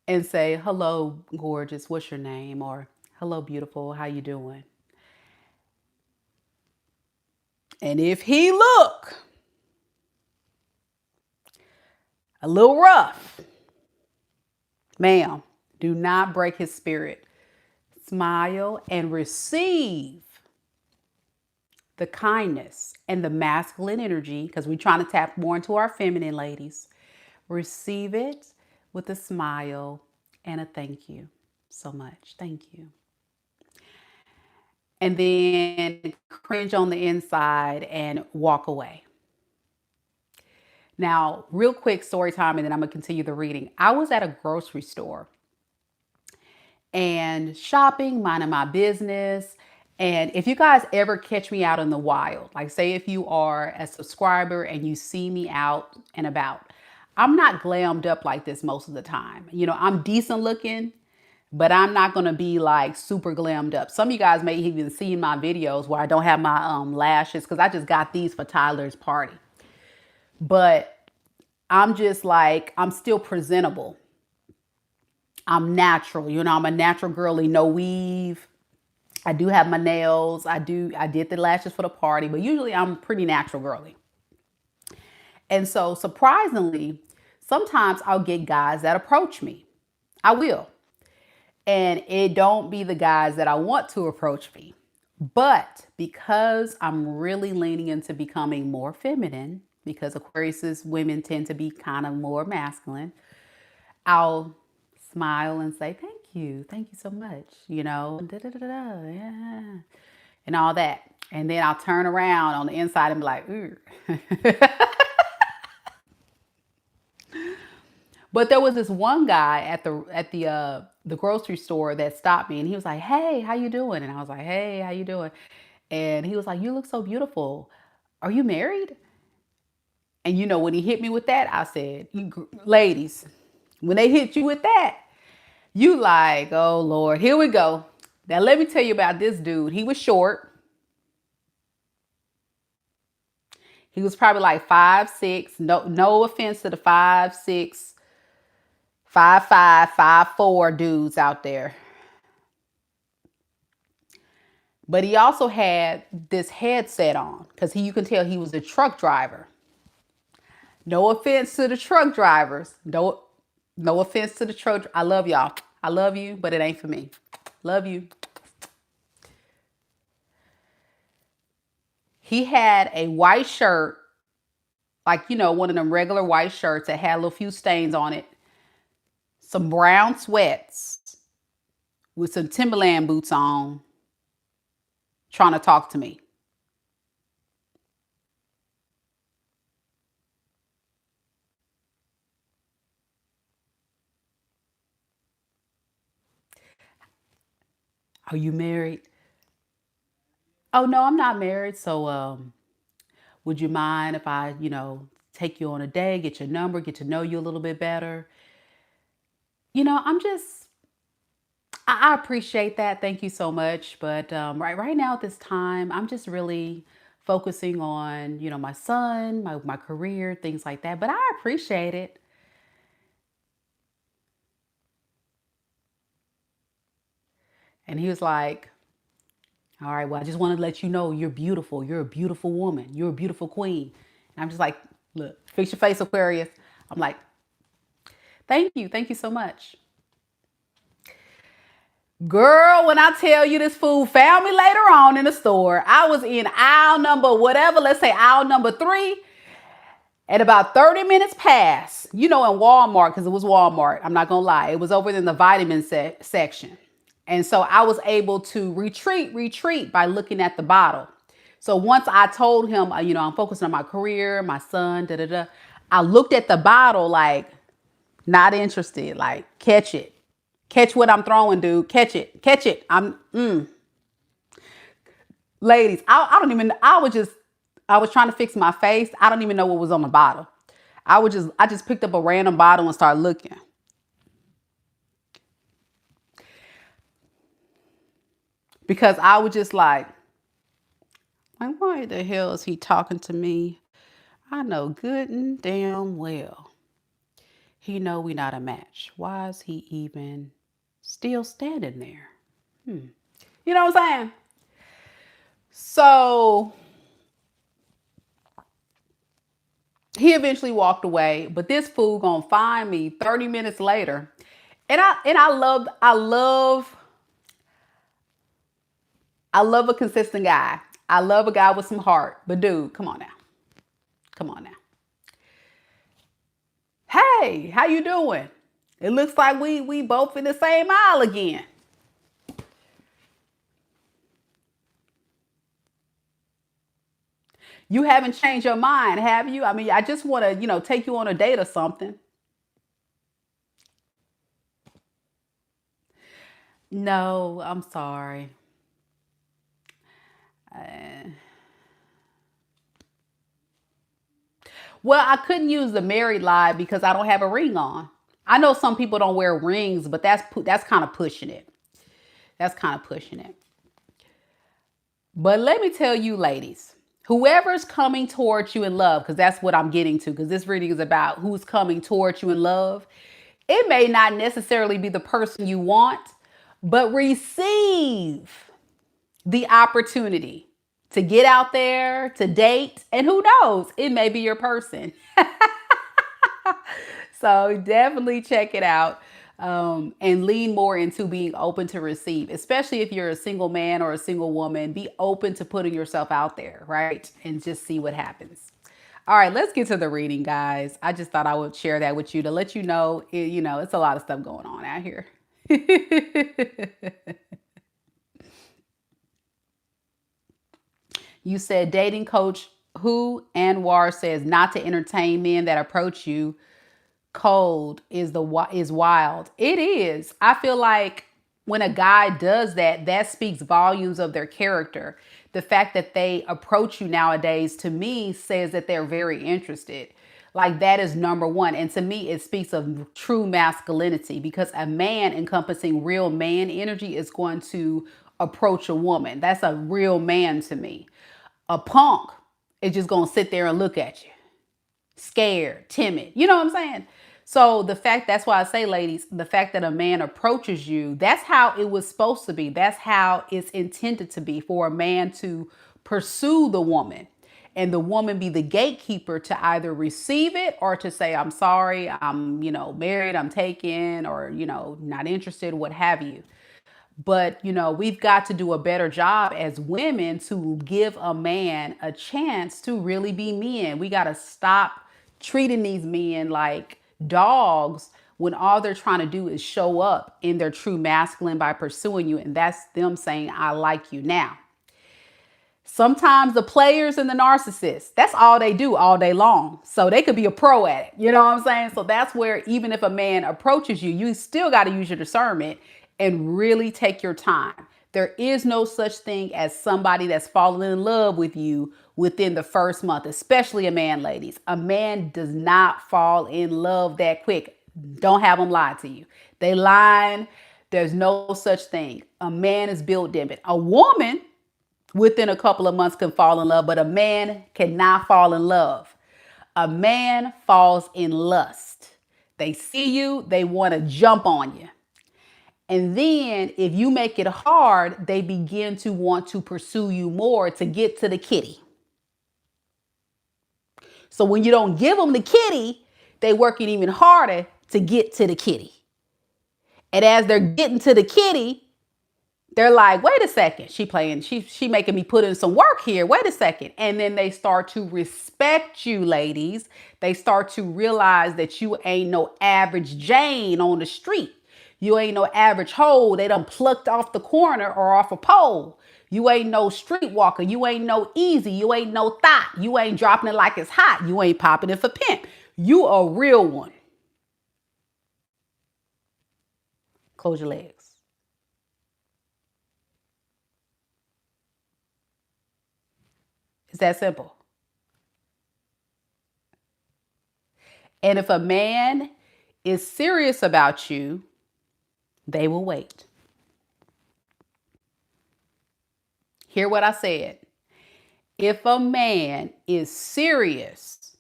and say, "Hello, gorgeous. What's your name?" Or "Hello, beautiful. How you doing?" And if he look a little rough, ma'am, do not break his spirit. Smile and receive the kindness and the masculine energy, because we're trying to tap more into our feminine, ladies. Receive it with a smile and a thank you so much. Thank you. And then cringe on the inside and walk away. Now, real quick story time, and then I'm going to continue the reading. I was at a grocery store and shopping, minding my business. And if you guys ever catch me out in the wild, like say if you are a subscriber and you see me out and about, I'm not glammed up like this most of the time. I'm decent looking, but I'm not going to be like super glammed up. Some of you guys may even see my videos where I don't have my lashes because I just got these for Tyler's party. But I'm just like, I'm still presentable. I'm natural. I'm a natural girly, no weave. I do have my nails. I did the lashes for the party, but usually I'm pretty natural girly. And so surprisingly, sometimes I'll get guys that approach me. I will. And it don't be the guys that I want to approach me. But because I'm really leaning into becoming more feminine, because Aquarius's women tend to be kind of more masculine, I'll smile and say, thank you so much, da, da, da, da, yeah, and all that. And then I'll turn around on the inside and be like, ooh. But there was this one guy at the grocery store that stopped me, and he was like, "Hey, how you doing?" And I was like, "Hey, how you doing?" And he was like, "You look so beautiful. Are you married?" And when he hit me with that, I said, ladies, when they hit you with that, you like, oh Lord, here we go. Now let me tell you about this dude. He was short. He was probably like 5'6". No offense to the 5'6", 5'5", 5'4" dudes out there. But he also had this headset on because you can tell he was a truck driver. No offense to the truck drivers. No offense to the truck. I love y'all. I love you, but it ain't for me. Love you. He had a white shirt, like, one of them regular white shirts that had a little few stains on it, some brown sweats with some Timberland boots on, trying to talk to me. Are you married? Oh, no, I'm not married. So, would you mind if I, take you on a date, get your number, get to know you a little bit better? I'm just, I appreciate that. Thank you so much. But right now at this time, I'm just really focusing on, my son, my career, things like that. But I appreciate it. And he was like, all right, well, I just want to let you know you're beautiful. You're a beautiful woman. You're a beautiful queen. And I'm just like, look, fix your face, Aquarius. I'm like, thank you. Thank you so much. Girl, when I tell you this food found me later on in the store, I was in aisle number whatever, let's say aisle number 3. At about 30 minutes past, in Walmart, because it was Walmart, I'm not going to lie, it was over in the vitamin section. And so I was able to retreat by looking at the bottle. So once I told him, I'm focusing on my career, my son, da da da, I looked at the bottle like, not interested, like, catch it. Catch what I'm throwing, dude. Catch it. Catch it. Ladies, I don't even, I was trying to fix my face. I don't even know what was on the bottle. I just picked up a random bottle and started looking. Because I was just like, why the hell is he talking to me? I know good and damn well he know we not a match. Why is he even still standing there? You know what I'm saying? So he eventually walked away, but this fool gonna find me 30 minutes later. And I love a consistent guy. I love a guy with some heart. But dude, come on now. Come on now. Hey, how you doing? It looks like we both in the same aisle again. You haven't changed your mind, have you? I mean, I just want to, take you on a date or something. No, I'm sorry. Well, I couldn't use the married lie because I don't have a ring on. I know some people don't wear rings, but that's kind of pushing it. That's kind of pushing it. But let me tell you, ladies, whoever's coming towards you in love, because that's what I'm getting to, because this reading is about who's coming towards you in love. It may not necessarily be the person you want, but receive the opportunity to get out there, to date, and who knows, it may be your person. So definitely check it out, and lean more into being open to receive, especially if you're a single man or a single woman. Be open to putting yourself out there, right? And just see what happens. All right, let's get to the reading, guys. I just thought I would share that with you to let you know, it's a lot of stuff going on out here. You said dating coach who Anwar says not to entertain men that approach you cold is wild. It is. I feel like when a guy does that, that speaks volumes of their character. The fact that they approach you nowadays, to me, says that they're very interested. Like, that is number one. And to me, it speaks of true masculinity, because a man encompassing real man energy is going to approach a woman. That's a real man to me. A punk is just going to sit there and look at you, scared, timid. You know what I'm saying? So that's why I say, ladies, the fact that a man approaches you, that's how it was supposed to be. That's how it's intended to be, for a man to pursue the woman and the woman be the gatekeeper to either receive it or to say, I'm sorry, I'm, married, I'm taken, or, not interested, what have you. But, we've got to do a better job as women to give a man a chance to really be men. We got to stop treating these men like dogs when all they're trying to do is show up in their true masculine by pursuing you. And that's them saying, I like you now. Sometimes the players and the narcissists, that's all they do all day long. So they could be a pro at it. You know what I'm saying? So that's where, even if a man approaches you, you still got to use your discernment and really take your time. There is no such thing as somebody that's fallen in love with you within the first month, especially a man, ladies. A man does not fall in love that quick. Don't have them lie to you. They lying. There's no such thing. A man is built different. A woman within a couple of months can fall in love, but a man cannot fall in love. A man falls in lust. They see you, they want to jump on you. And then if you make it hard, they begin to want to pursue you more to get to the kitty. So when you don't give them the kitty, they working even harder to get to the kitty. And as they're getting to the kitty, They're like, wait a second, she making me put in some work here. Wait a second. And then they start to respect you, ladies. They start to realize that you ain't no average Jane on the street. You ain't no average hoe they done plucked off the corner or off a pole. You ain't no streetwalker. You ain't no easy. You ain't no thought. You ain't dropping it like it's hot. You ain't popping it for pimp. You a real one. Close your legs. It's that simple. And if a man is serious about you, they will wait. Hear what I said. If a man is serious,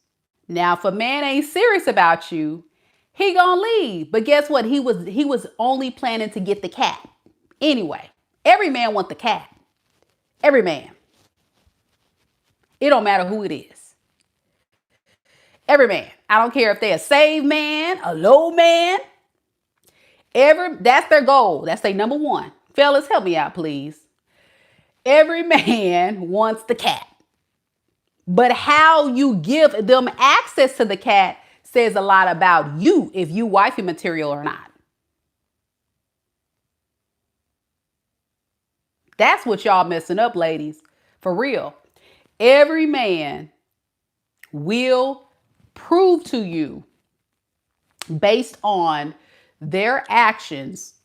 now if a man ain't serious about you, he gonna leave. But guess what? He was only planning to get the cat. Anyway, every man want the cat. Every man. It don't matter who it is. Every man. I don't care if they're a saved man, a low man. That's their goal. That's their number one. Fellas, help me out, please. Every man wants the cat. But how you give them access to the cat says a lot about you, if you wifey material or not. That's what y'all messing up, ladies. For real. Every man will prove to you based on their actions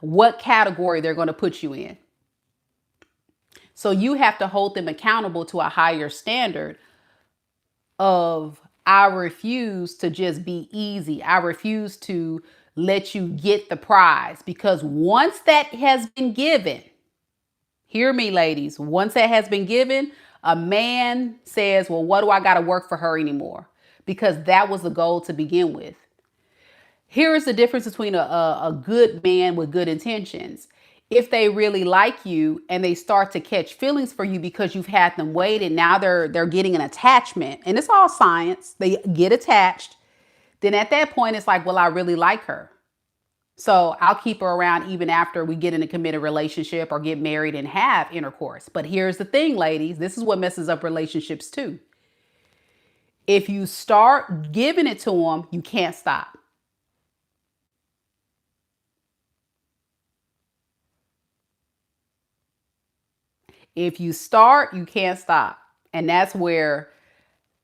what category they're going to put you in. So you have to hold them accountable to a higher standard of, I refuse to just be easy. I refuse to let you get the prize, because once that has been given, hear me, ladies, once that has been given, a man says, well, what do I got to work for her anymore? Because that was the goal to begin with. Here is the difference between a good man with good intentions. If they really like you and they start to catch feelings for you because you've had them wait, and now they're getting an attachment, and it's all science, they get attached, then at that point it's like, well, I really like her, so I'll keep her around even after we get in a committed relationship or get married and have intercourse. But here's the thing, ladies, this is what messes up relationships too. If you start giving it to them, you can't stop. If you start, you can't stop. And that's where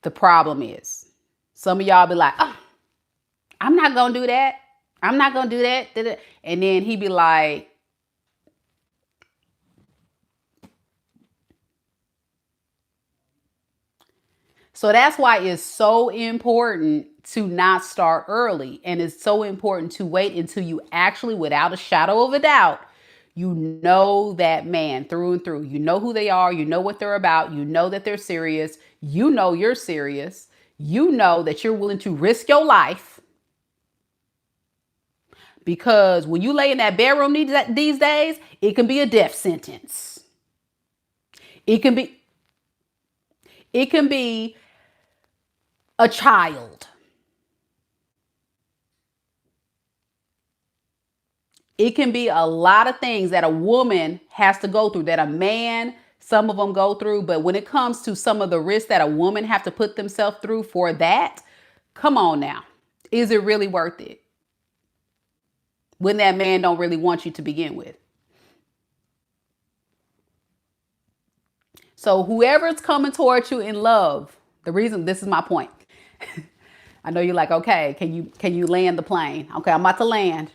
the problem is. Some of y'all be like, oh, I'm not going to do that. I'm not going to do that. And then he be like, so that's why it's so important to not start early. And it's so important to wait until you actually, without a shadow of a doubt, you know that man through and through. You know who they are. You know what they're about. You know that they're serious. You know you're serious. You know that you're willing to risk your life. Because when you lay in that bedroom these days, it can be a death sentence. It can be a child. It can be a lot of things that a woman has to go through, that a man, some of them go through. But when it comes to some of the risks that a woman have to put themselves through for that, come on now. Is it really worth it? When that man don't really want you to begin with. So whoever's coming towards you in love, the reason, this is my point. I know you're like, okay, can you land the plane? Okay, I'm about to land.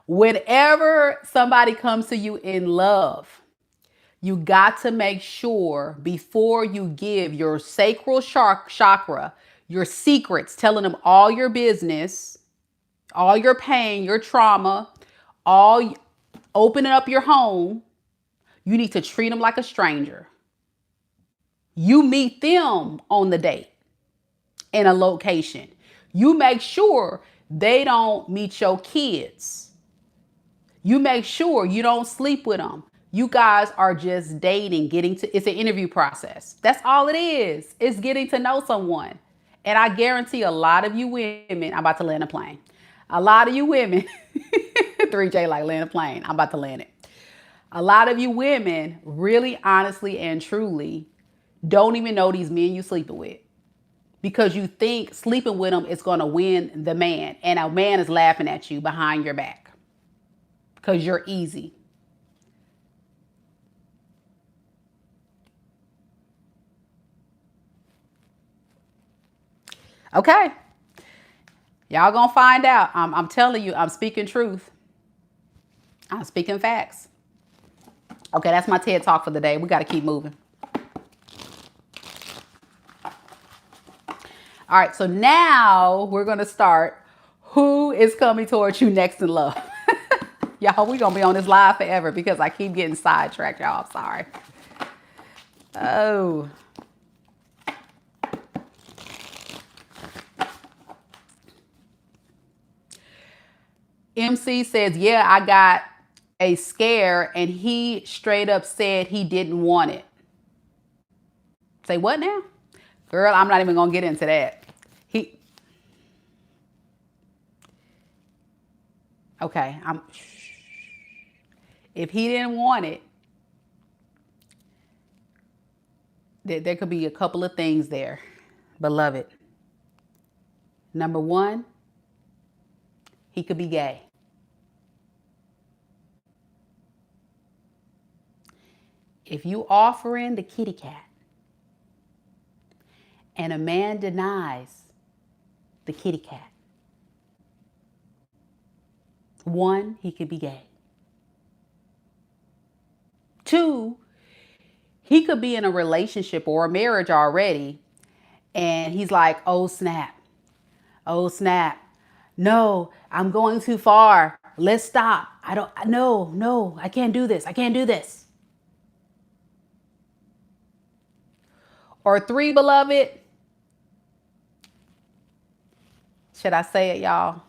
Whenever somebody comes to you in love, you got to make sure before you give your sacral chakra, your secrets, telling them all your business, all your pain, your trauma, opening up your home, you need to treat them like a stranger. You meet them on the date in a location. You make sure they don't meet your kids. You make sure you don't sleep with them. You guys are just dating, it's an interview process. That's all it is. It's getting to know someone. And I guarantee a lot of you women, I'm about to land a plane. A lot of you women, 3J like land a plane. I'm about to land it. A lot of you women really honestly and truly don't even know these men you sleeping with, because you think sleeping with them is going to win the man, and a man is laughing at you behind your back because you're easy. Okay. Y'all gonna find out. I'm telling you, I'm speaking truth. I'm speaking facts. Okay, that's my TED Talk for the day. We got to keep moving. All right, so now we're going to start. Who is coming towards you next in love? Y'all, we're going to be on this live forever because I keep getting sidetracked, y'all. I'm sorry. Oh. MC says, yeah, I got a scare and he straight up said he didn't want it. Say what now? Girl, I'm not even going to get into that. Okay, if he didn't want it, there could be a couple of things there, beloved. Number one, he could be gay. If you offering the kitty cat and a man denies the kitty cat, one, he could be gay. Two, he could be in a relationship or a marriage already, and he's like, oh snap, oh snap. No, I'm going too far. Let's stop. No, I can't do this. I can't do this. Or three, beloved. Should I say it, y'all?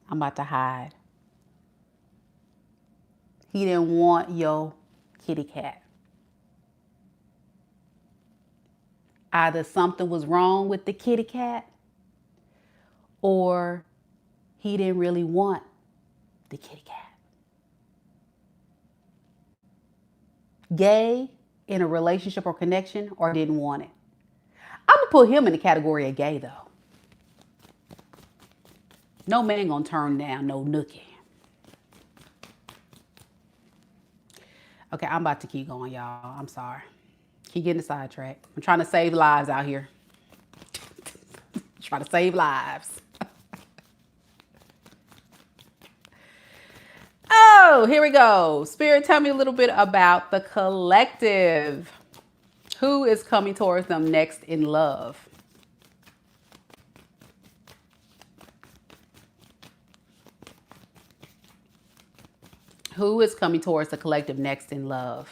I'm about to hide. He didn't want your kitty cat. Either something was wrong with the kitty cat, or he didn't really want the kitty cat. Gay in a relationship or connection, or didn't want it. I'm gonna put him in the category of gay though. No man gonna turn down no nookie. Okay, I'm about to keep going, y'all. I'm sorry. Keep getting sidetracked. I'm trying to save lives out here. Trying to save lives. Oh, here we go. Spirit, tell me a little bit about the collective. Who is coming towards them next in love? Who is coming towards the collective next in love?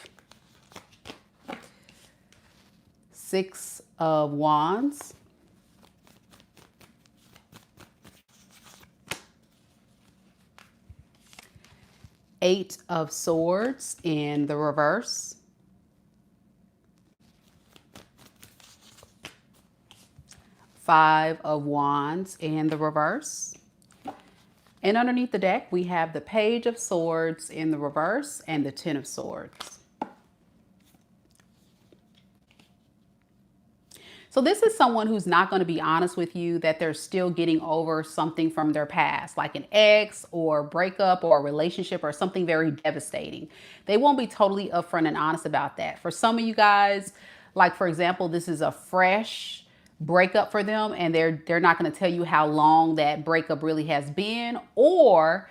Six of Wands. Eight of Swords in the reverse. Five of Wands in the reverse. And underneath the deck, we have the Page of Swords in the reverse and the Ten of Swords. So this is someone who's not going to be honest with you that they're still getting over something from their past, like an ex or breakup or a relationship or something very devastating. They won't be totally upfront and honest about that. For some of you guys, like for example, this is a fresh breakup for them, and they're not going to tell you how long that breakup really has been, or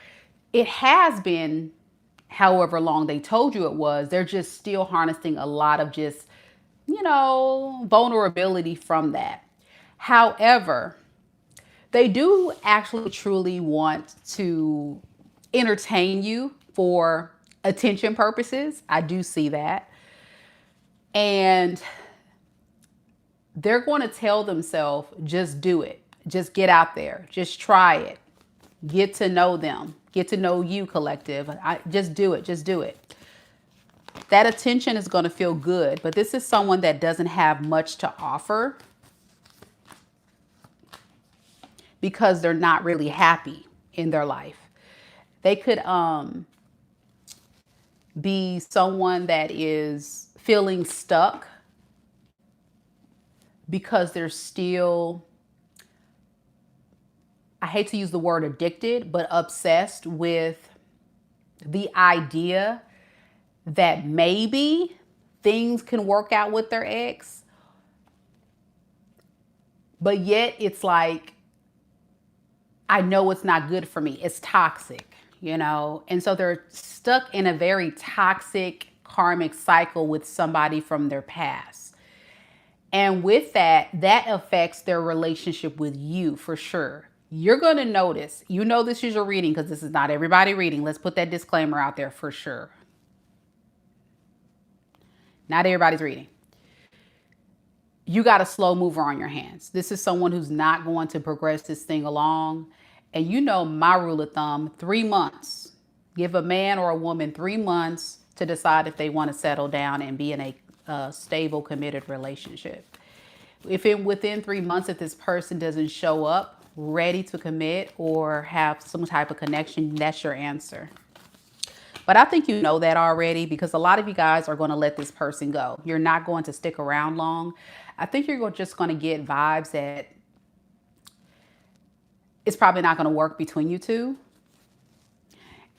it has been however long they told you it was. They're just still harnessing a lot of just, you know, vulnerability from that. However, they do actually truly want to entertain you for attention purposes. I do see that. And they're going to tell themselves, just do it. Just get out there. Just try it. Get to know them. Get to know you, collective. Just do it. Just do it. That attention is going to feel good, but this is someone that doesn't have much to offer because they're not really happy in their life. They could be someone that is feeling stuck because they're still, I hate to use the word addicted, but obsessed with the idea that maybe things can work out with their ex, but yet it's like, I know it's not good for me. It's toxic, you know? And so they're stuck in a very toxic karmic cycle with somebody from their past. And with that, that affects their relationship with you for sure. You're going to notice, you know, this is your reading because this is not everybody reading. Let's put that disclaimer out there for sure. Not everybody's reading. You got a slow mover on your hands. This is someone who's not going to progress this thing along. And you know my rule of thumb, 3 months. Give a man or a woman 3 months to decide if they want to settle down and be in a stable, committed relationship. If within 3 months, if this person doesn't show up ready to commit or have some type of connection, that's your answer. But I think you know that already because a lot of you guys are going to let this person go. You're not going to stick around long. I think you're just going to get vibes that it's probably not going to work between you two.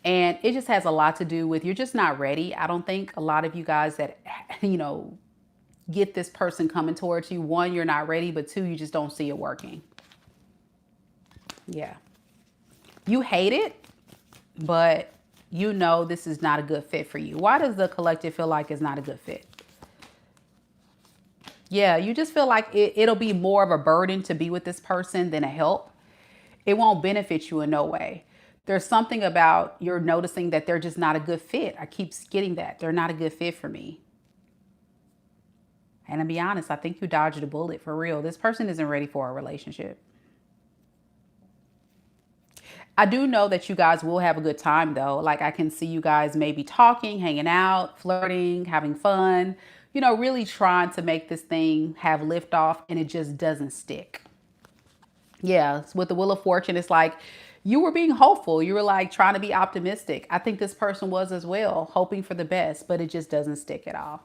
And it just has a lot to do with you're just not ready. I don't think a lot of you guys that, you know, get this person coming towards you. One, you're not ready, but two, you just don't see it working. Yeah. You hate it, but you know this is not a good fit for you. Why does the collective feel like it's not a good fit? Yeah, you just feel like it'll be more of a burden to be with this person than a help. It won't benefit you in no way. There's something about you're noticing that they're just not a good fit. I keep getting that. They're not a good fit for me. And to be honest, I think you dodged a bullet for real. This person isn't ready for a relationship. I do know that you guys will have a good time though. Like I can see you guys maybe talking, hanging out, flirting, having fun, you know, really trying to make this thing have liftoff and it just doesn't stick. Yeah, with the Wheel of Fortune, it's like you were being hopeful. You were like trying to be optimistic. I think this person was as well, hoping for the best, but it just doesn't stick at all.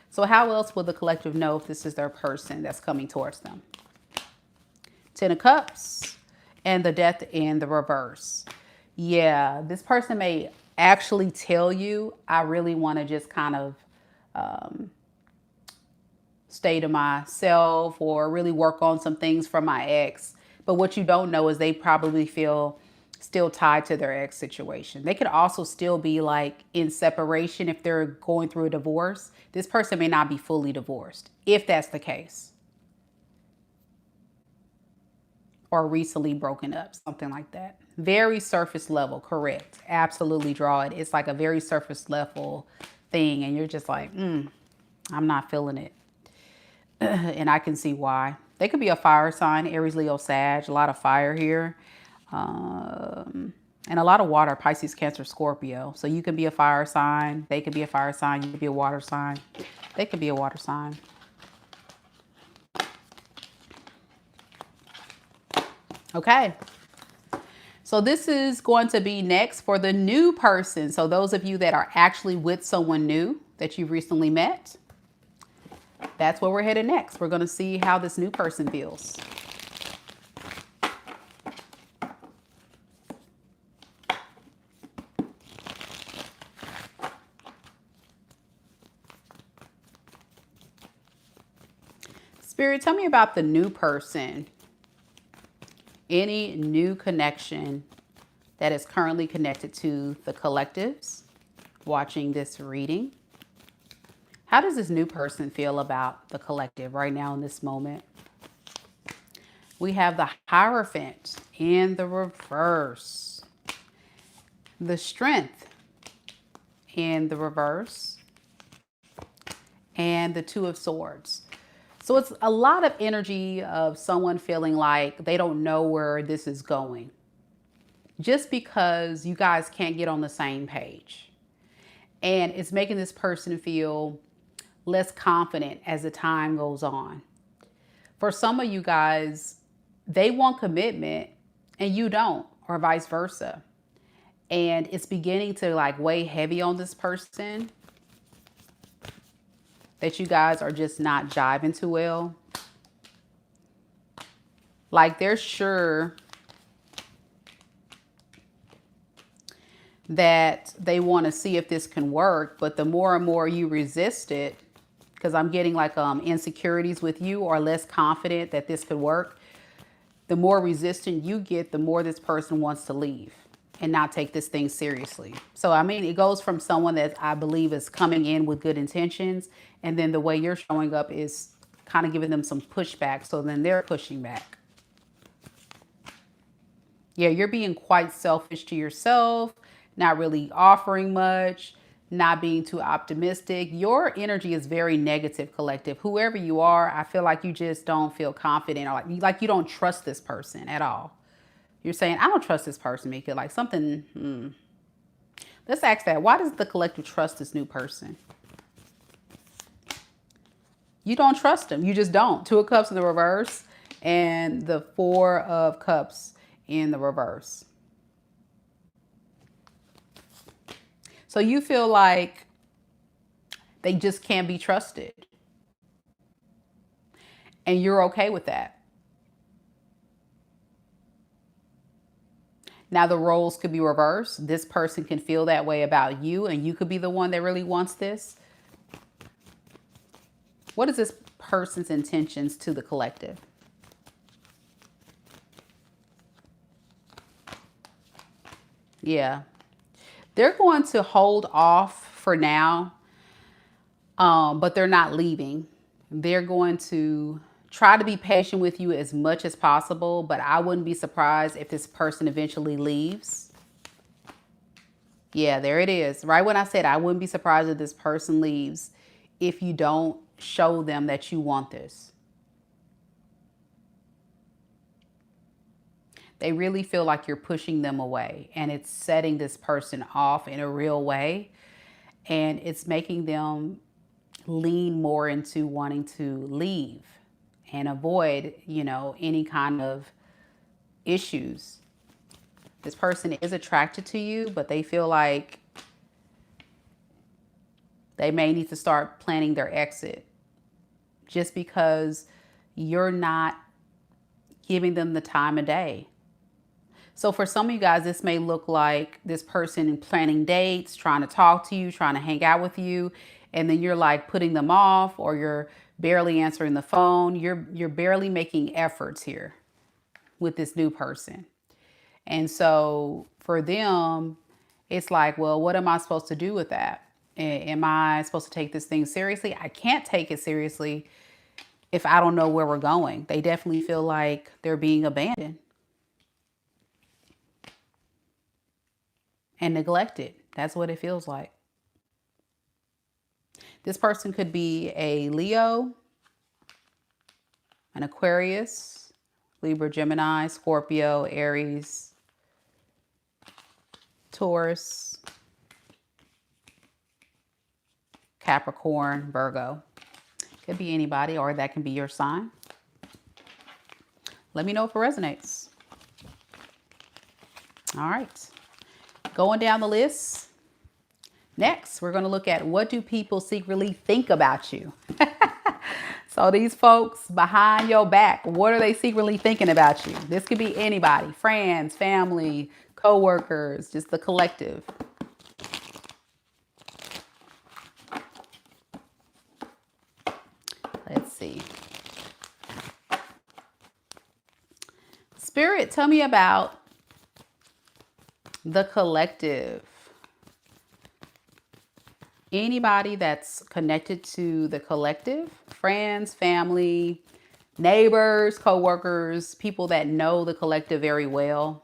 So how else will the collective know if this is their person that's coming towards them? 10 of Cups and the Death in the reverse. Yeah, this person may actually tell you, I really want to just kind of stay to myself or really work on some things from my ex. But what you don't know is they probably feel still tied to their ex situation. They could also still be like in separation if they're going through a divorce. This person may not be fully divorced, if that's the case. Or recently broken up, something like that. Very surface level, correct. Absolutely draw it. It's like a very surface level thing. And you're just like, I'm not feeling it. And I can see why. They could be a fire sign, Aries, Leo, Sag, a lot of fire here. And a lot of water, Pisces, Cancer, Scorpio. So you can be a fire sign. They could be a fire sign. You could be a water sign. They could be a water sign. Okay. So this is going to be next for the new person. So those of you that are actually with someone new that you've recently met, that's where we're headed next. We're going to see how this new person feels. Spirit, tell me about the new person. Any new connection that is currently connected to the collectives watching this reading. How does this new person feel about the collective right now in this moment? We have the Hierophant in the reverse. The Strength in the reverse. And the Two of Swords. So it's a lot of energy of someone feeling like they don't know where this is going. Just because you guys can't get on the same page. And it's making this person feel less confident as the time goes on. For some of you guys, they want commitment and you don't, or vice versa. And it's beginning to like weigh heavy on this person, that you guys are just not jiving too well. Like they're sure that they want to see if this can work, but the more and more you resist it, because I'm getting like insecurities with you, or less confident that this could work, the more resistant you get, the more this person wants to leave and not take this thing seriously. So, I mean, it goes from someone that I believe is coming in with good intentions, and then the way you're showing up is kind of giving them some pushback. So then they're pushing back. Yeah, you're being quite selfish to yourself, not really offering much, not being too optimistic. Your energy is very negative, collective. Whoever you are, I feel like you just don't feel confident, or like you don't trust this person at all. You're saying, I don't trust this person, Meka. Like something, Let's ask that. Why does the collective trust this new person? You don't trust them. You just don't. Two of Cups in the reverse and the Four of Cups in the reverse. So you feel like they just can't be trusted. And you're okay with that. Now the roles could be reversed. This person can feel that way about you, and you could be the one that really wants this. What is this person's intentions to the collective? Yeah. They're going to hold off for now, but they're not leaving. They're going to try to be patient with you as much as possible, but I wouldn't be surprised if this person eventually leaves. Yeah, there it is. Right when I said I wouldn't be surprised if this person leaves if you don't show them that you want this. They really feel like you're pushing them away, and it's setting this person off in a real way, and it's making them lean more into wanting to leave and avoid, any kind of issues. This person is attracted to you, but they feel like they may need to start planning their exit, just because you're not giving them the time of day. So for some of you guys, this may look like this person planning dates, trying to talk to you, trying to hang out with you, and then you're like putting them off, or you're barely answering the phone. You're barely making efforts here with this new person. And so for them, it's like, well, what am I supposed to do with that? Am I supposed to take this thing seriously? I can't take it seriously if I don't know where we're going. They definitely feel like they're being abandoned and neglected. That's what it feels like. This person could be a Leo, an Aquarius, Libra, Gemini, Scorpio, Aries, Taurus, Capricorn, Virgo. Could be anybody, or that can be your sign. Let me know if it resonates. All right. Going down the list. Next, we're going to look at, what do people secretly think about you? So these folks behind your back, what are they secretly thinking about you? This could be anybody, friends, family, co-workers, just the collective. Let's see. Spirit, tell me about the collective. Anybody that's connected to the collective, friends, family, neighbors, co-workers, people that know the collective very well.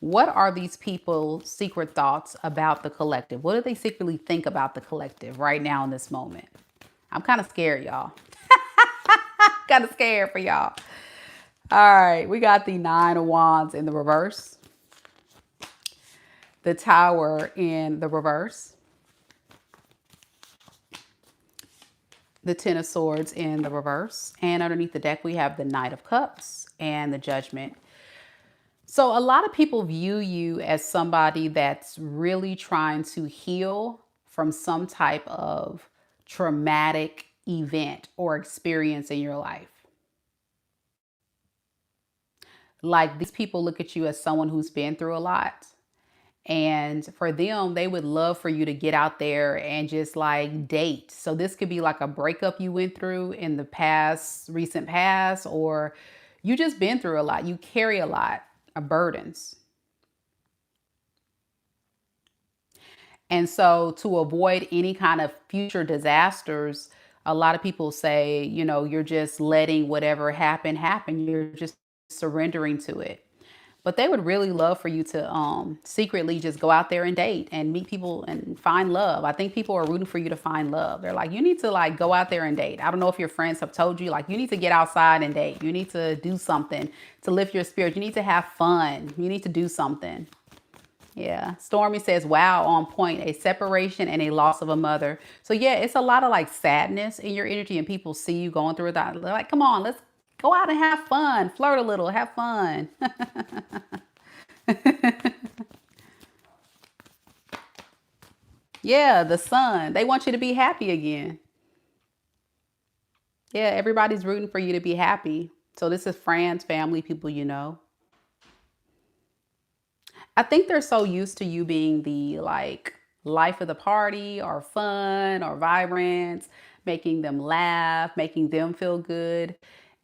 What are these people's secret thoughts about the collective? What do they secretly think about the collective right now in this moment? I'm kind of scared, y'all. Kind of scared for y'all. All right, we got the Nine of Wands in the reverse. The Tower in the reverse. The Ten of Swords in the reverse. And underneath the deck, we have the Knight of Cups and the Judgment. So, a lot of people view you as somebody that's really trying to heal from some type of traumatic event or experience in your life. Like, these people look at you as someone who's been through a lot. And for them, they would love for you to get out there and just like date. So, this could be like a breakup you went through in the past, recent past, or you just been through a lot. You carry a lot of burdens. And so, to avoid any kind of future disasters, a lot of people say, you're just letting whatever happen happen. You're just surrendering to it. But they would really love for you to secretly just go out there and date and meet people and find love. I think people are rooting for you to find love. They're like, you need to like go out there and date. I don't know if your friends have told you, like, you need to get outside and date. You need to do something to lift your spirit. You need to have fun. You need to do something. Yeah. Stormy says, wow, on point, a separation and a loss of a mother. So yeah, it's a lot of like sadness in your energy and people see you going through that. They're like, come on, let's go out and have fun, flirt a little, have fun. Yeah, the sun. They want you to be happy again. Yeah, everybody's rooting for you to be happy. So this is friends, family, people you know. I think they're so used to you being the like life of the party or fun or vibrant, making them laugh, making them feel good.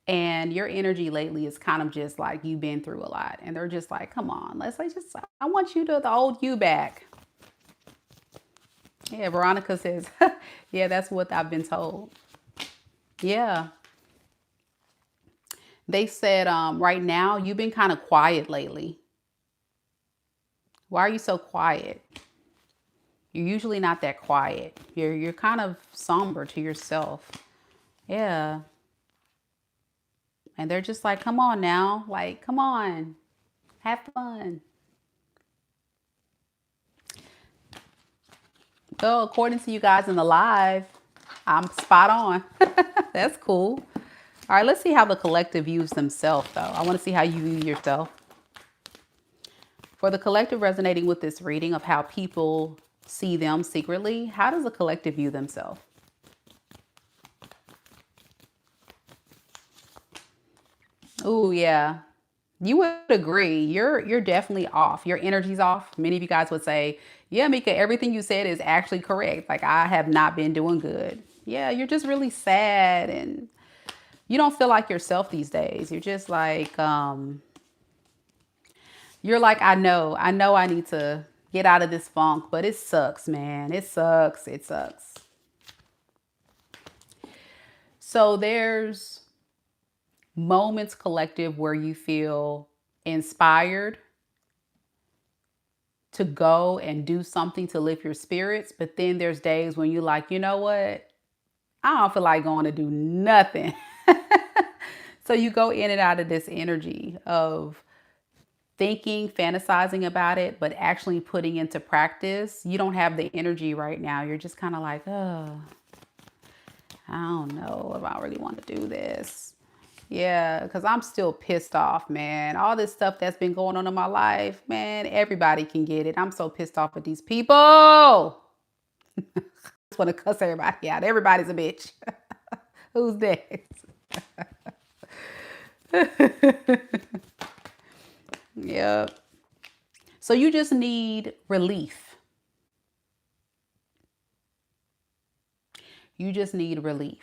And your energy lately is kind of just like you've been through a lot. And they're just like, come on, let's like just, I want you to the old you back. Yeah, Veronica says, yeah, that's what I've been told. Yeah. They said, right now, you've been kind of quiet lately. Why are you so quiet? You're usually not that quiet. You're kind of somber to yourself. Yeah. And they're just like, come on now. Like, come on. Have fun. So according to you guys in the live, I'm spot on. That's cool. All right, let's see how the collective views themselves though. I want to see how you view yourself. For the collective resonating with this reading of how people see them secretly, how does the collective view themselves? Oh yeah. You would agree. You're definitely off. Your energy's off. Many of you guys would say, "Yeah, Mika, everything you said is actually correct. Like I have not been doing good." Yeah, you're just really sad and you don't feel like yourself these days. You're just like you're like I know I need to get out of this funk, but it sucks, man. It sucks. It sucks. So there's moments collective where you feel inspired to go and do something to lift your spirits. But then there's days when you're like, you know what? I don't feel like going to do nothing. So you go in and out of this energy of thinking, fantasizing about it, but actually putting into practice. You don't have the energy right now. You're just kind of like, oh, I don't know if I really want to do this. Yeah, because I'm still pissed off, man. All this stuff that's been going on in my life, man, everybody can get it. I'm so pissed off at these people. Just want to cuss everybody out. Everybody's a bitch. Who's next? Yep. So you just need relief. You just need relief.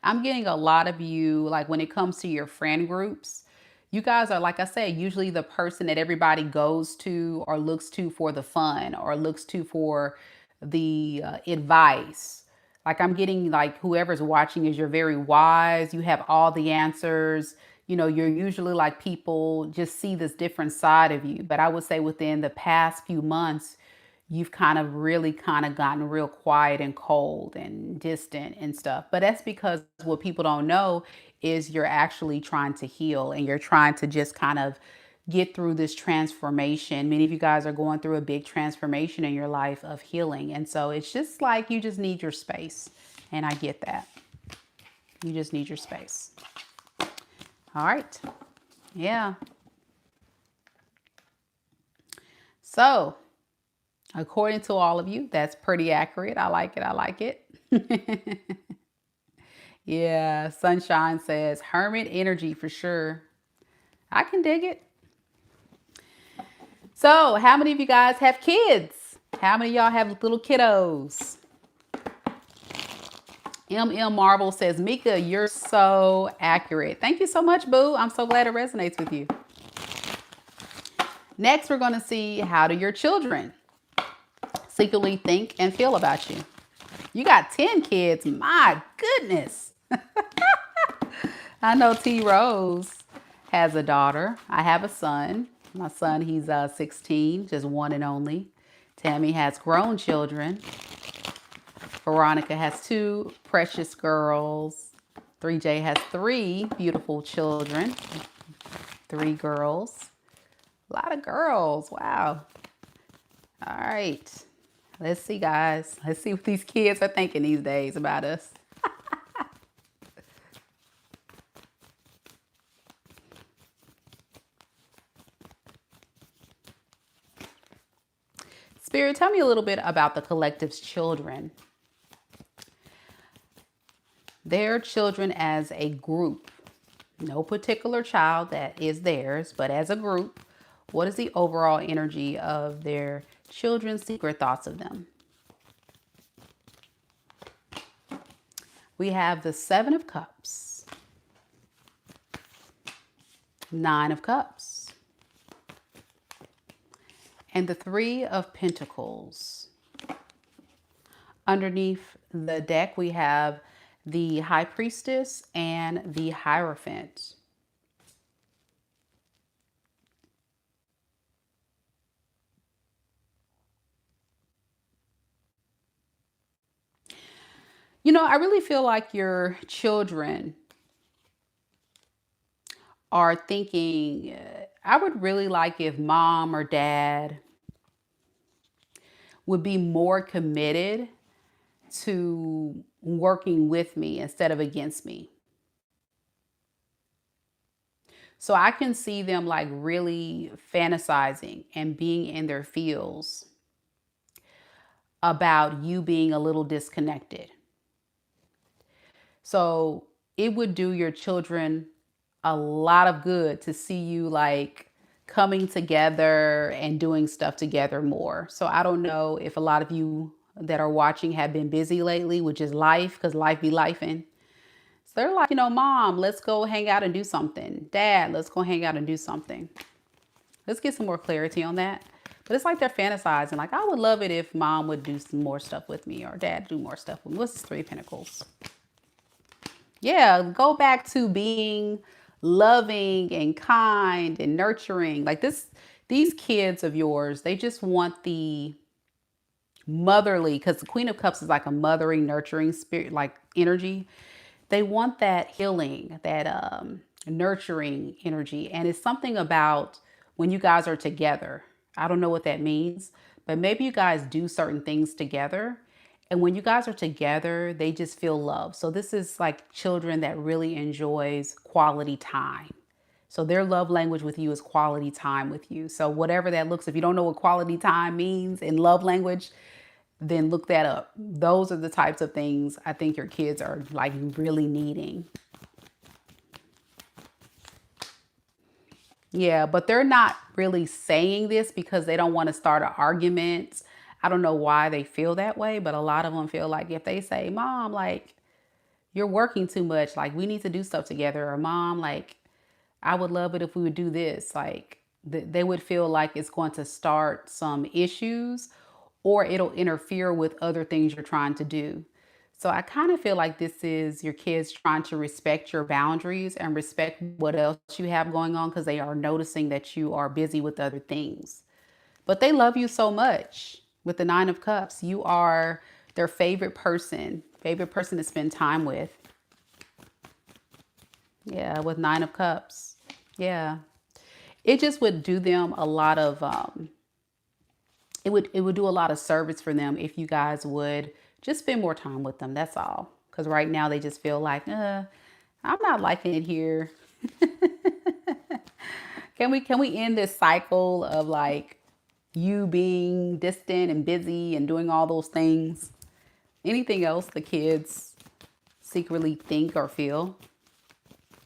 I'm getting a lot of you, like when it comes to your friend groups, you guys are, like I said, usually the person that everybody goes to or looks to for the fun or looks to for the advice. Like I'm getting like whoever's watching is you're very wise, you have all the answers. You're usually like people just see this different side of you. But I would say within the past few months, you've kind of really kind of gotten real quiet and cold and distant and stuff. But that's because what people don't know is you're actually trying to heal and you're trying to just kind of get through this transformation. Many of you guys are going through a big transformation in your life of healing. And so it's just like you just need your space. And I get that. You just need your space. All right. Yeah. So, according to all of you, that's pretty accurate. I like it. I like it. Yeah. Sunshine says hermit energy for sure. I can dig it. So, how many of you guys have kids? How many of y'all have little kiddos? MM Marble says, Meka, you're so accurate. Thank you so much, boo. I'm so glad it resonates with you. Next, we're going to see, how do your children secretly think and feel about you? You got 10 kids. My goodness. I know T Rose has a daughter. I have a son. My son, he's 16, just one and only. Tammy has grown children. Veronica has 2 precious girls. 3J has 3 beautiful children. 3 girls. A lot of girls. Wow. All right. Let's see, guys. Let's see what these kids are thinking these days about us. Spirit, tell me a little bit about the collective's children. Their children as a group. No particular child that is theirs, but as a group, what is the overall energy of their children's secret thoughts of them? We have the 7 of Cups, 9 of Cups, and the 3 of Pentacles. Underneath the deck, we have the High Priestess and the Hierophant. You know, I really feel like your children are thinking, I would really like if mom or dad would be more committed to working with me instead of against me. So I can see them like really fantasizing and being in their feels about you being a little disconnected. So it would do your children a lot of good to see you like coming together and doing stuff together more. So I don't know if a lot of you that are watching have been busy lately, which is life, because life be lifing. So they're like, you know, mom, let's go hang out and do something. Dad, let's go hang out and do something. Let's get some more clarity on that. But it's like they're fantasizing. Like, I would love it if mom would do some more stuff with me or dad do more stuff with me. What's this 3 of Pentacles? Yeah, go back to being loving and kind and nurturing. Like these kids of yours, they just want the motherly, because the Queen of Cups is like a mothering, nurturing spirit, like energy. They want that healing, that nurturing energy. And it's something about when you guys are together. I don't know what that means, but maybe you guys do certain things together. And when you guys are together, they just feel love. So this is like children that really enjoys quality time. So their love language with you is quality time with you. So whatever that looks, if you don't know what quality time means in love language, then look that up. Those are the types of things I think your kids are like really needing. Yeah, but they're not really saying this because they don't want to start an argument. I don't know why they feel that way, but a lot of them feel like if they say, mom, like you're working too much, like we need to do stuff together, or mom, like I would love it if we would do this, like they would feel like it's going to start some issues or it'll interfere with other things you're trying to do. So I kind of feel like this is your kids trying to respect your boundaries and respect what else you have going on because they are noticing that you are busy with other things. But they love you so much. With the 9 of Cups, you are their favorite person to spend time with. Yeah, with 9 of Cups. Yeah. it just would do them a lot of it would do a lot of service for them if you guys would just spend more time with them. That's all. Because right now they just feel like, I'm not liking it here. Can we end this cycle of like you being distant and busy and doing all those things? Anything else the kids secretly think or feel?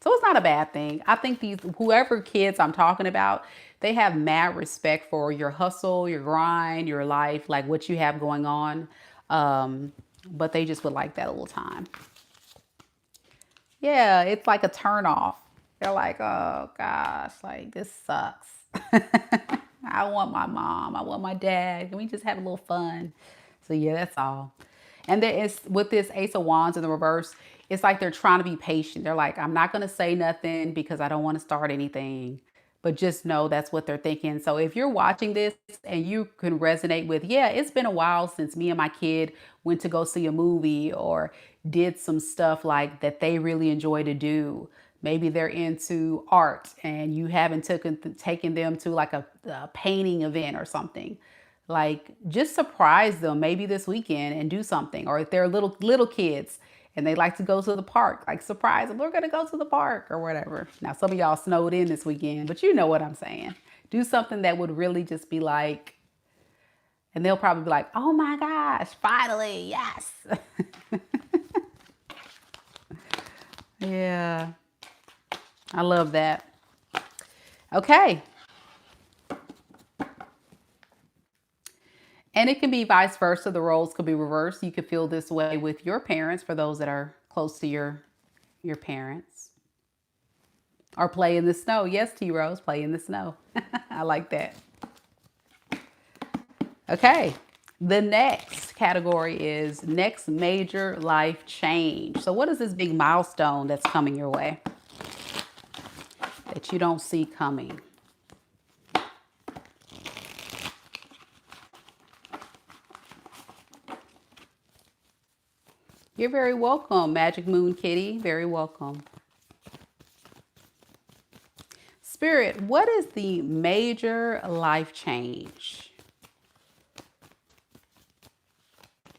So it's not a bad thing. I think these whoever kids I'm talking about, they have mad respect for your hustle, your grind, your life, like what you have going on. But they just would like that a little time. Yeah, it's like a turn off. They're like, oh gosh, like this sucks. I want my mom. I want my dad. Can we just have a little fun? So yeah, that's all. And there is with this Ace of Wands in the reverse, it's like they're trying to be patient. They're like, I'm not gonna say nothing because I don't want to start anything. But just know that's what they're thinking. So if you're watching this and you can resonate with, yeah, it's been a while since me and my kid went to go see a movie or did some stuff like that they really enjoy to do. Maybe they're into art and you haven't taken them to like a painting event or something. Like just surprise them maybe this weekend and do something. Or if they're little kids and they like to go to the park, like surprise them, we're gonna go to the park or whatever. Now some of y'all snowed in this weekend, but you know what I'm saying. Do something that would really just be like, and they'll probably be like, oh my gosh, finally, yes. Yeah, I love that. Okay. And it can be vice versa. The roles could be reversed. You could feel this way with your parents for those that are close to your parents. Or play in the snow. Yes, T Rose, play in the snow. I like that. Okay. The next category is next major life change. So what is this big milestone that's coming your way that you don't see coming? You're very welcome, Magic Moon Kitty. Very welcome. Spirit, what is the major life change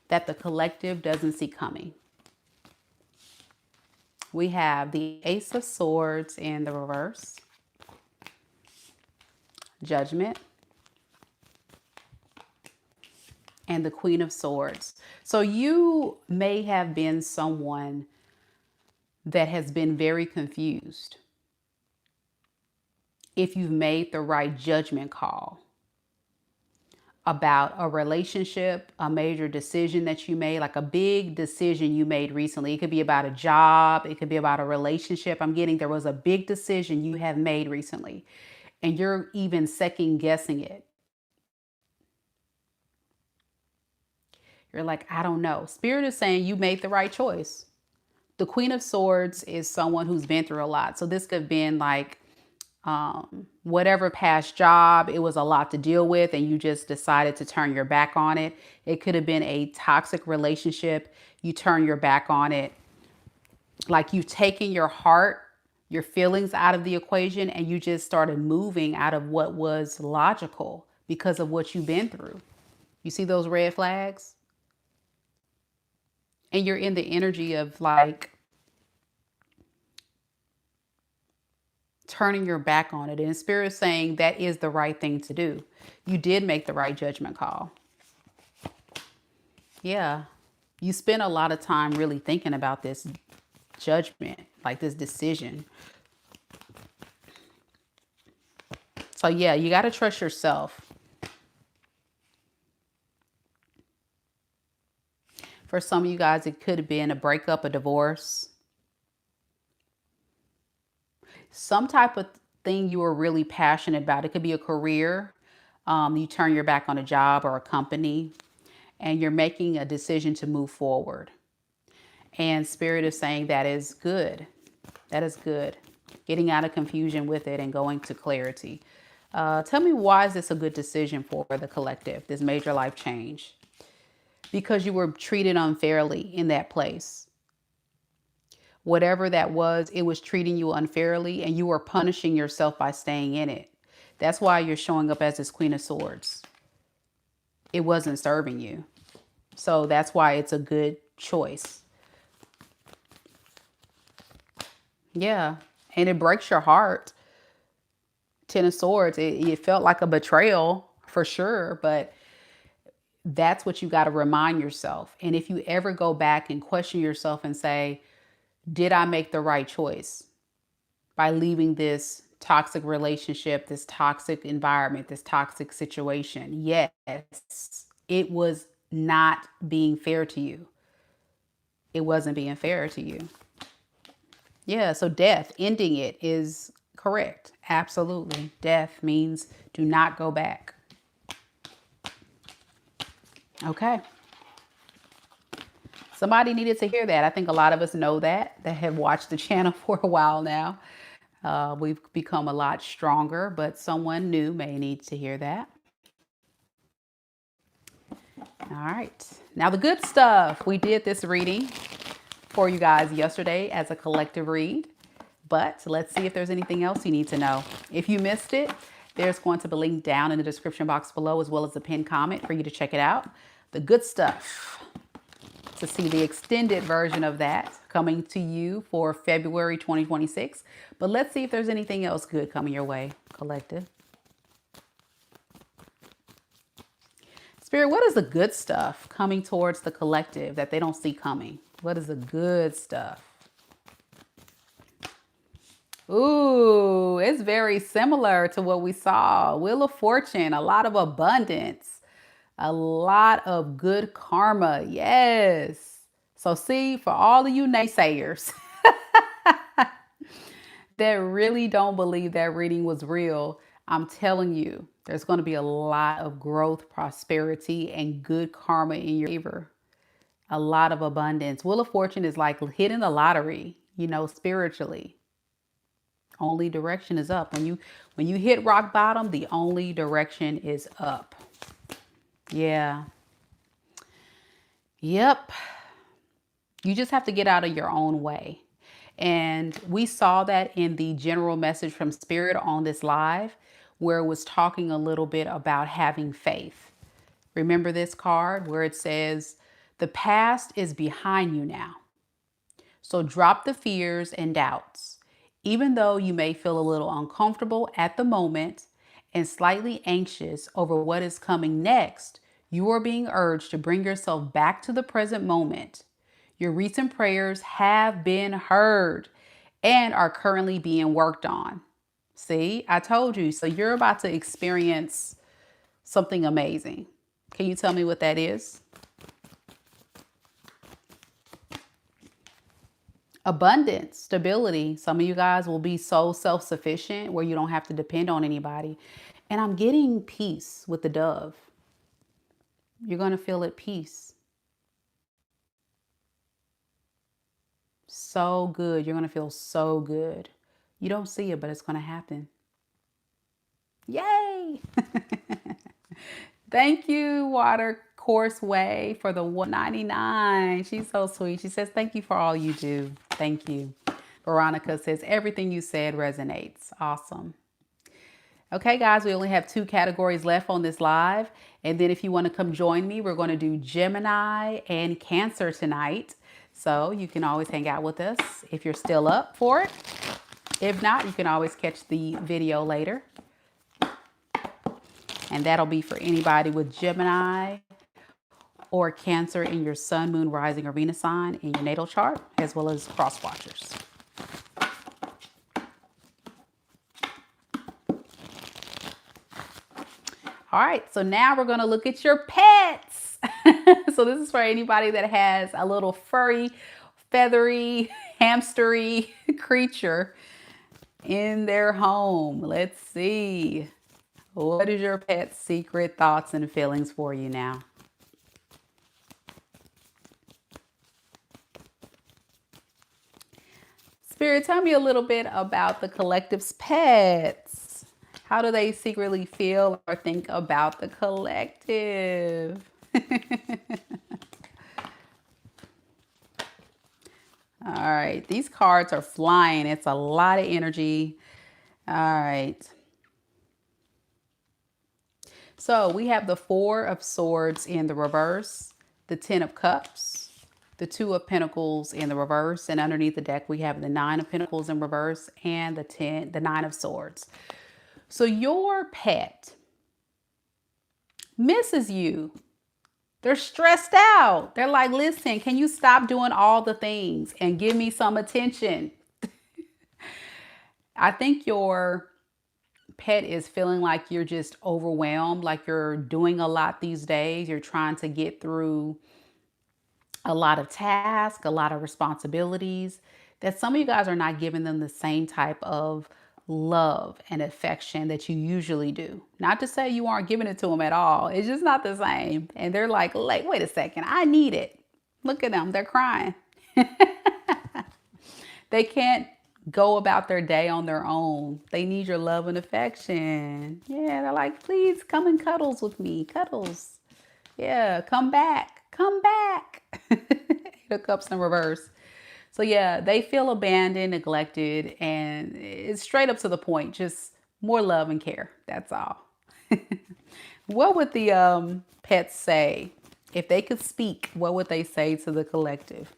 that the collective doesn't see coming? We have the Ace of Swords in the reverse, Judgment, and the Queen of Swords. So you may have been someone that has been very confused if you've made the right judgment call about a relationship, a major decision that you made, like a big decision you made recently. It could be about a job, it could be about a relationship. I'm getting there was a big decision you have made recently, and you're even second guessing it. You're like, I don't know. Spirit is saying you made the right choice. The Queen of Swords is someone who's been through a lot. So this could have been like whatever past job, it was a lot to deal with and you just decided to turn your back on it. It could have been a toxic relationship. You turn your back on it. Like you've taken your heart, your feelings out of the equation and you just started moving out of what was logical because of what you've been through. You see those red flags? And you're in the energy of like turning your back on it. And Spirit is saying that is the right thing to do. You did make the right judgment call. Yeah. You spent a lot of time really thinking about this judgment, like this decision. So yeah, you got to trust yourself. For some of you guys, it could have been a breakup, a divorce, some type of thing you were really passionate about. It could be a career. You turn your back on a job or a company and you're making a decision to move forward. And Spirit is saying that is good. That is good. Getting out of confusion with it and going to clarity. Tell me, why is this a good decision for the collective, this major life change? Because you were treated unfairly in that place. Whatever that was, it was treating you unfairly and you were punishing yourself by staying in it. That's why you're showing up as this Queen of Swords. It wasn't serving you. So that's why it's a good choice. Yeah. And it breaks your heart. Ten of Swords, it felt like a betrayal for sure, but that's what you got to remind yourself. And if you ever go back and question yourself and say, did I make the right choice by leaving this toxic relationship, this toxic environment, this toxic situation? Yes, it was not being fair to you. It wasn't being fair to you. Yeah, so death, ending it is correct. Absolutely. Death means do not go back. Okay. Somebody needed to hear that. I think a lot of us know that have watched the channel for a while now. We've become a lot stronger, but someone new may need to hear that. All right. Now the good stuff. We did this reading for you guys yesterday as a collective read, but let's see if there's anything else you need to know. If you missed it, there's going to be a link down in the description box below, as well as a pinned comment for you to check it out. The good stuff. To see the extended version of that coming to you for February 2026. But let's see if there's anything else good coming your way, collective. Spirit, what is the good stuff coming towards the collective that they don't see coming? What is the good stuff? Ooh, it's very similar to what we saw. Wheel of Fortune, a lot of abundance. A lot of good karma. Yes. So see, for all of you naysayers that really don't believe that reading was real, I'm telling you, there's going to be a lot of growth, prosperity, and good karma in your favor. A lot of abundance. Wheel of Fortune is like hitting the lottery, spiritually. Only direction is up. When you hit rock bottom, the only direction is up. Yeah. Yep. You just have to get out of your own way. And we saw that in the general message from Spirit on this live, where it was talking a little bit about having faith. Remember this card where it says, the past is behind you now. So drop the fears and doubts. Even though you may feel a little uncomfortable at the moment and slightly anxious over what is coming next, you are being urged to bring yourself back to the present moment. Your recent prayers have been heard and are currently being worked on. See, I told you. So you're about to experience something amazing. Can you tell me what that is? Abundance, stability. Some of you guys will be so self-sufficient where you don't have to depend on anybody. And I'm getting peace with the dove. You're going to feel at peace. So good. You're going to feel so good. You don't see it, but it's going to happen. Yay! Thank you, Water Course Way, for the $1.99. She's so sweet. She says, thank you for all you do. Thank you. Veronica says, everything you said resonates. Awesome. Okay, guys, we only have 2 categories left on this live. And then if you want to come join me, we're going to do Gemini and Cancer tonight. So you can always hang out with us if you're still up for it. If not, you can always catch the video later. And that'll be for anybody with Gemini or Cancer in your sun, moon, rising, or Venus sign in your natal chart, as well as cross watchers. All right, so now we're going to look at your pets. So this is for anybody that has a little furry, feathery, hamstery creature in their home. Let's see. What is your pet's secret thoughts and feelings for you now? Spirit, tell me a little bit about the collective's pets. How do they secretly feel or think about the collective? All right, these cards are flying. It's a lot of energy. All right. So we have the Four of Swords in the reverse, the Ten of Cups, the Two of Pentacles in the reverse, and underneath the deck we have the Nine of Pentacles in reverse and the Nine of Swords. So your pet misses you. They're stressed out. They're like, listen, can you stop doing all the things and give me some attention? I think your pet is feeling like you're just overwhelmed, like you're doing a lot these days. You're trying to get through a lot of tasks, a lot of responsibilities, that some of you guys are not giving them the same type of love and affection that you usually do. Not to say you aren't giving it to them at all. It's just not the same. And they're like, wait a second, I need it. Look at them, they're crying. They can't go about their day on their own. They need your love and affection. Yeah, they're like, please come and cuddles with me. Cuddles. Yeah, come back. Come back. Eight of Cups in reverse. So yeah, they feel abandoned, neglected, and it's straight up to the point. Just more love and care. That's all. What would the pets say? If they could speak, what would they say to the collective?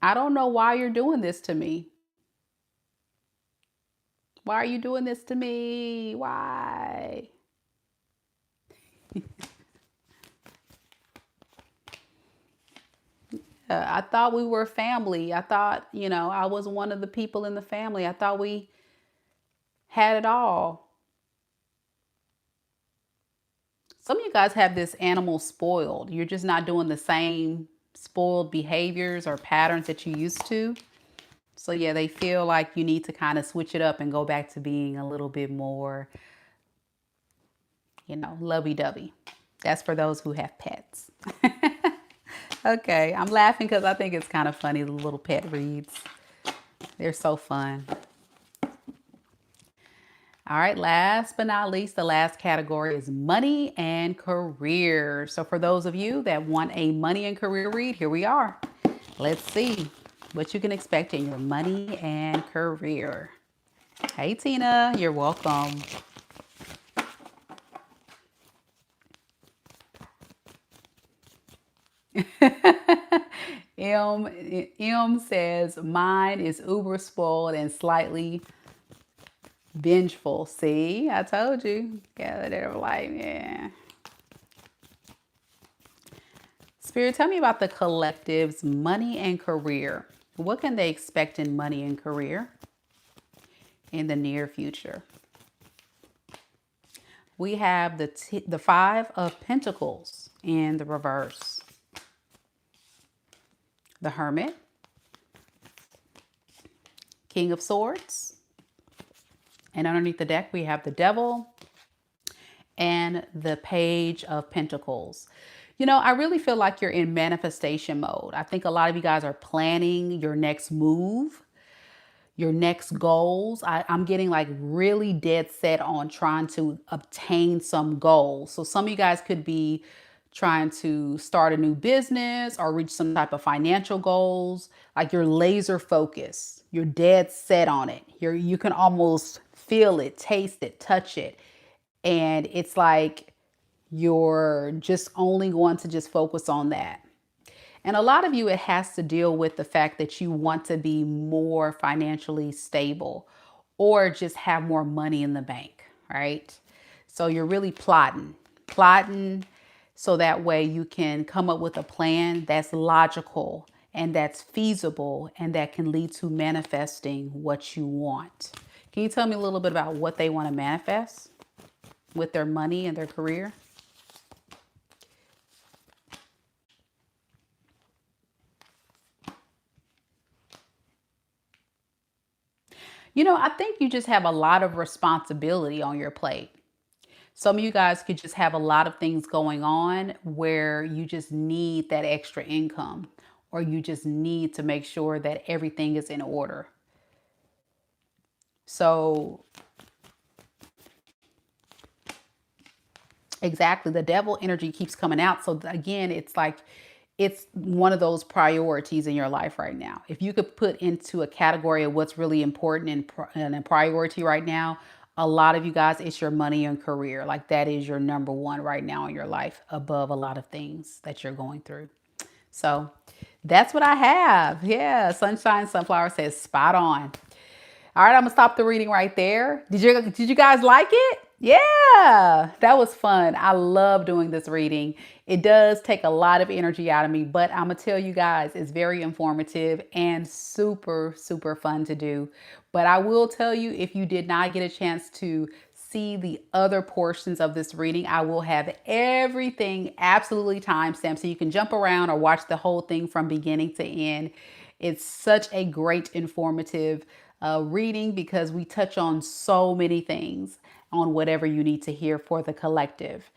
I don't know why you're doing this to me. Why are you doing this to me? Why? I thought we were family. I thought, I was one of the people in the family. I thought we had it all. Some of you guys have this animal spoiled. You're just not doing the same spoiled behaviors or patterns that you used to. So yeah, they feel like you need to kind of switch it up and go back to being a little bit more, lovey-dovey. That's for those who have pets. Okay, I'm laughing because I think it's kind of funny, the little pet reads. They're so fun. All right, last but not least, the last category is money and career. So for those of you that want a money and career read, here we are. Let's see what you can expect in your money and career. Hey, Tina, you're welcome. M says, mine is uber spoiled and slightly vengeful. See, I told you. Yeah, they're like, yeah. Spirit, tell me about the collective's money and career. What can they expect in money and career in the near future? We have the Five of Pentacles in the reverse. The Hermit. King of Swords. And underneath the deck, we have the Devil and the Page of Pentacles. I really feel like you're in manifestation mode. I think a lot of you guys are planning your next move, your next goals. I'm getting like really dead set on trying to obtain some goals. So some of you guys could be trying to start a new business or reach some type of financial goals. Like you're laser focused. You're dead set on it. You can almost feel it, taste it, touch it. And it's like you're just only going to just focus on that. And a lot of you, it has to deal with the fact that you want to be more financially stable or just have more money in the bank, right? So you're really plotting so that way you can come up with a plan that's logical and that's feasible and that can lead to manifesting what you want. Can you tell me a little bit about what they want to manifest with their money and their career? I think you just have a lot of responsibility on your plate. Some of you guys could just have a lot of things going on where you just need that extra income or you just need to make sure that everything is in order. So exactly, the Devil energy keeps coming out. So again, it's like it's one of those priorities in your life right now. If you could put into a category of what's really important and a priority right now, a lot of you guys, it's your money and career. Like that is your number one right now in your life above a lot of things that you're going through. So that's what I have. Yeah, Sunshine Sunflower says spot on. All right, I'm gonna stop the reading right there. Did you guys like it? Yeah, that was fun. I love doing this reading. It does take a lot of energy out of me, but I'm gonna tell you guys, it's very informative and super, super fun to do. But I will tell you, if you did not get a chance to see the other portions of this reading, I will have everything absolutely timestamped so you can jump around or watch the whole thing from beginning to end. It's such a great informative reading because we touch on so many things on whatever you need to hear for the collective.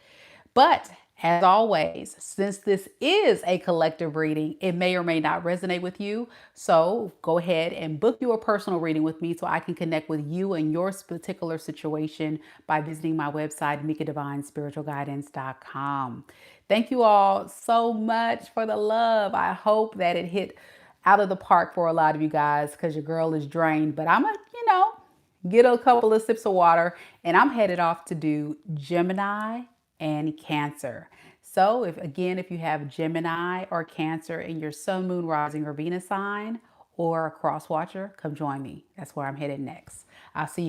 But as always, since this is a collective reading, it may or may not resonate with you. So go ahead and book your personal reading with me so I can connect with you and your particular situation by visiting my website, MekaDivineSpiritualGuidance.com. Thank you all so much for the love. I hope that it hit out of the park for a lot of you guys because your girl is drained. But I'm going to, get a couple of sips of water and I'm headed off to do Gemini and Cancer. So if you have Gemini or Cancer in your sun, moon, rising, or Venus sign or a cross watcher, come join me. That's where I'm headed next. I'll see you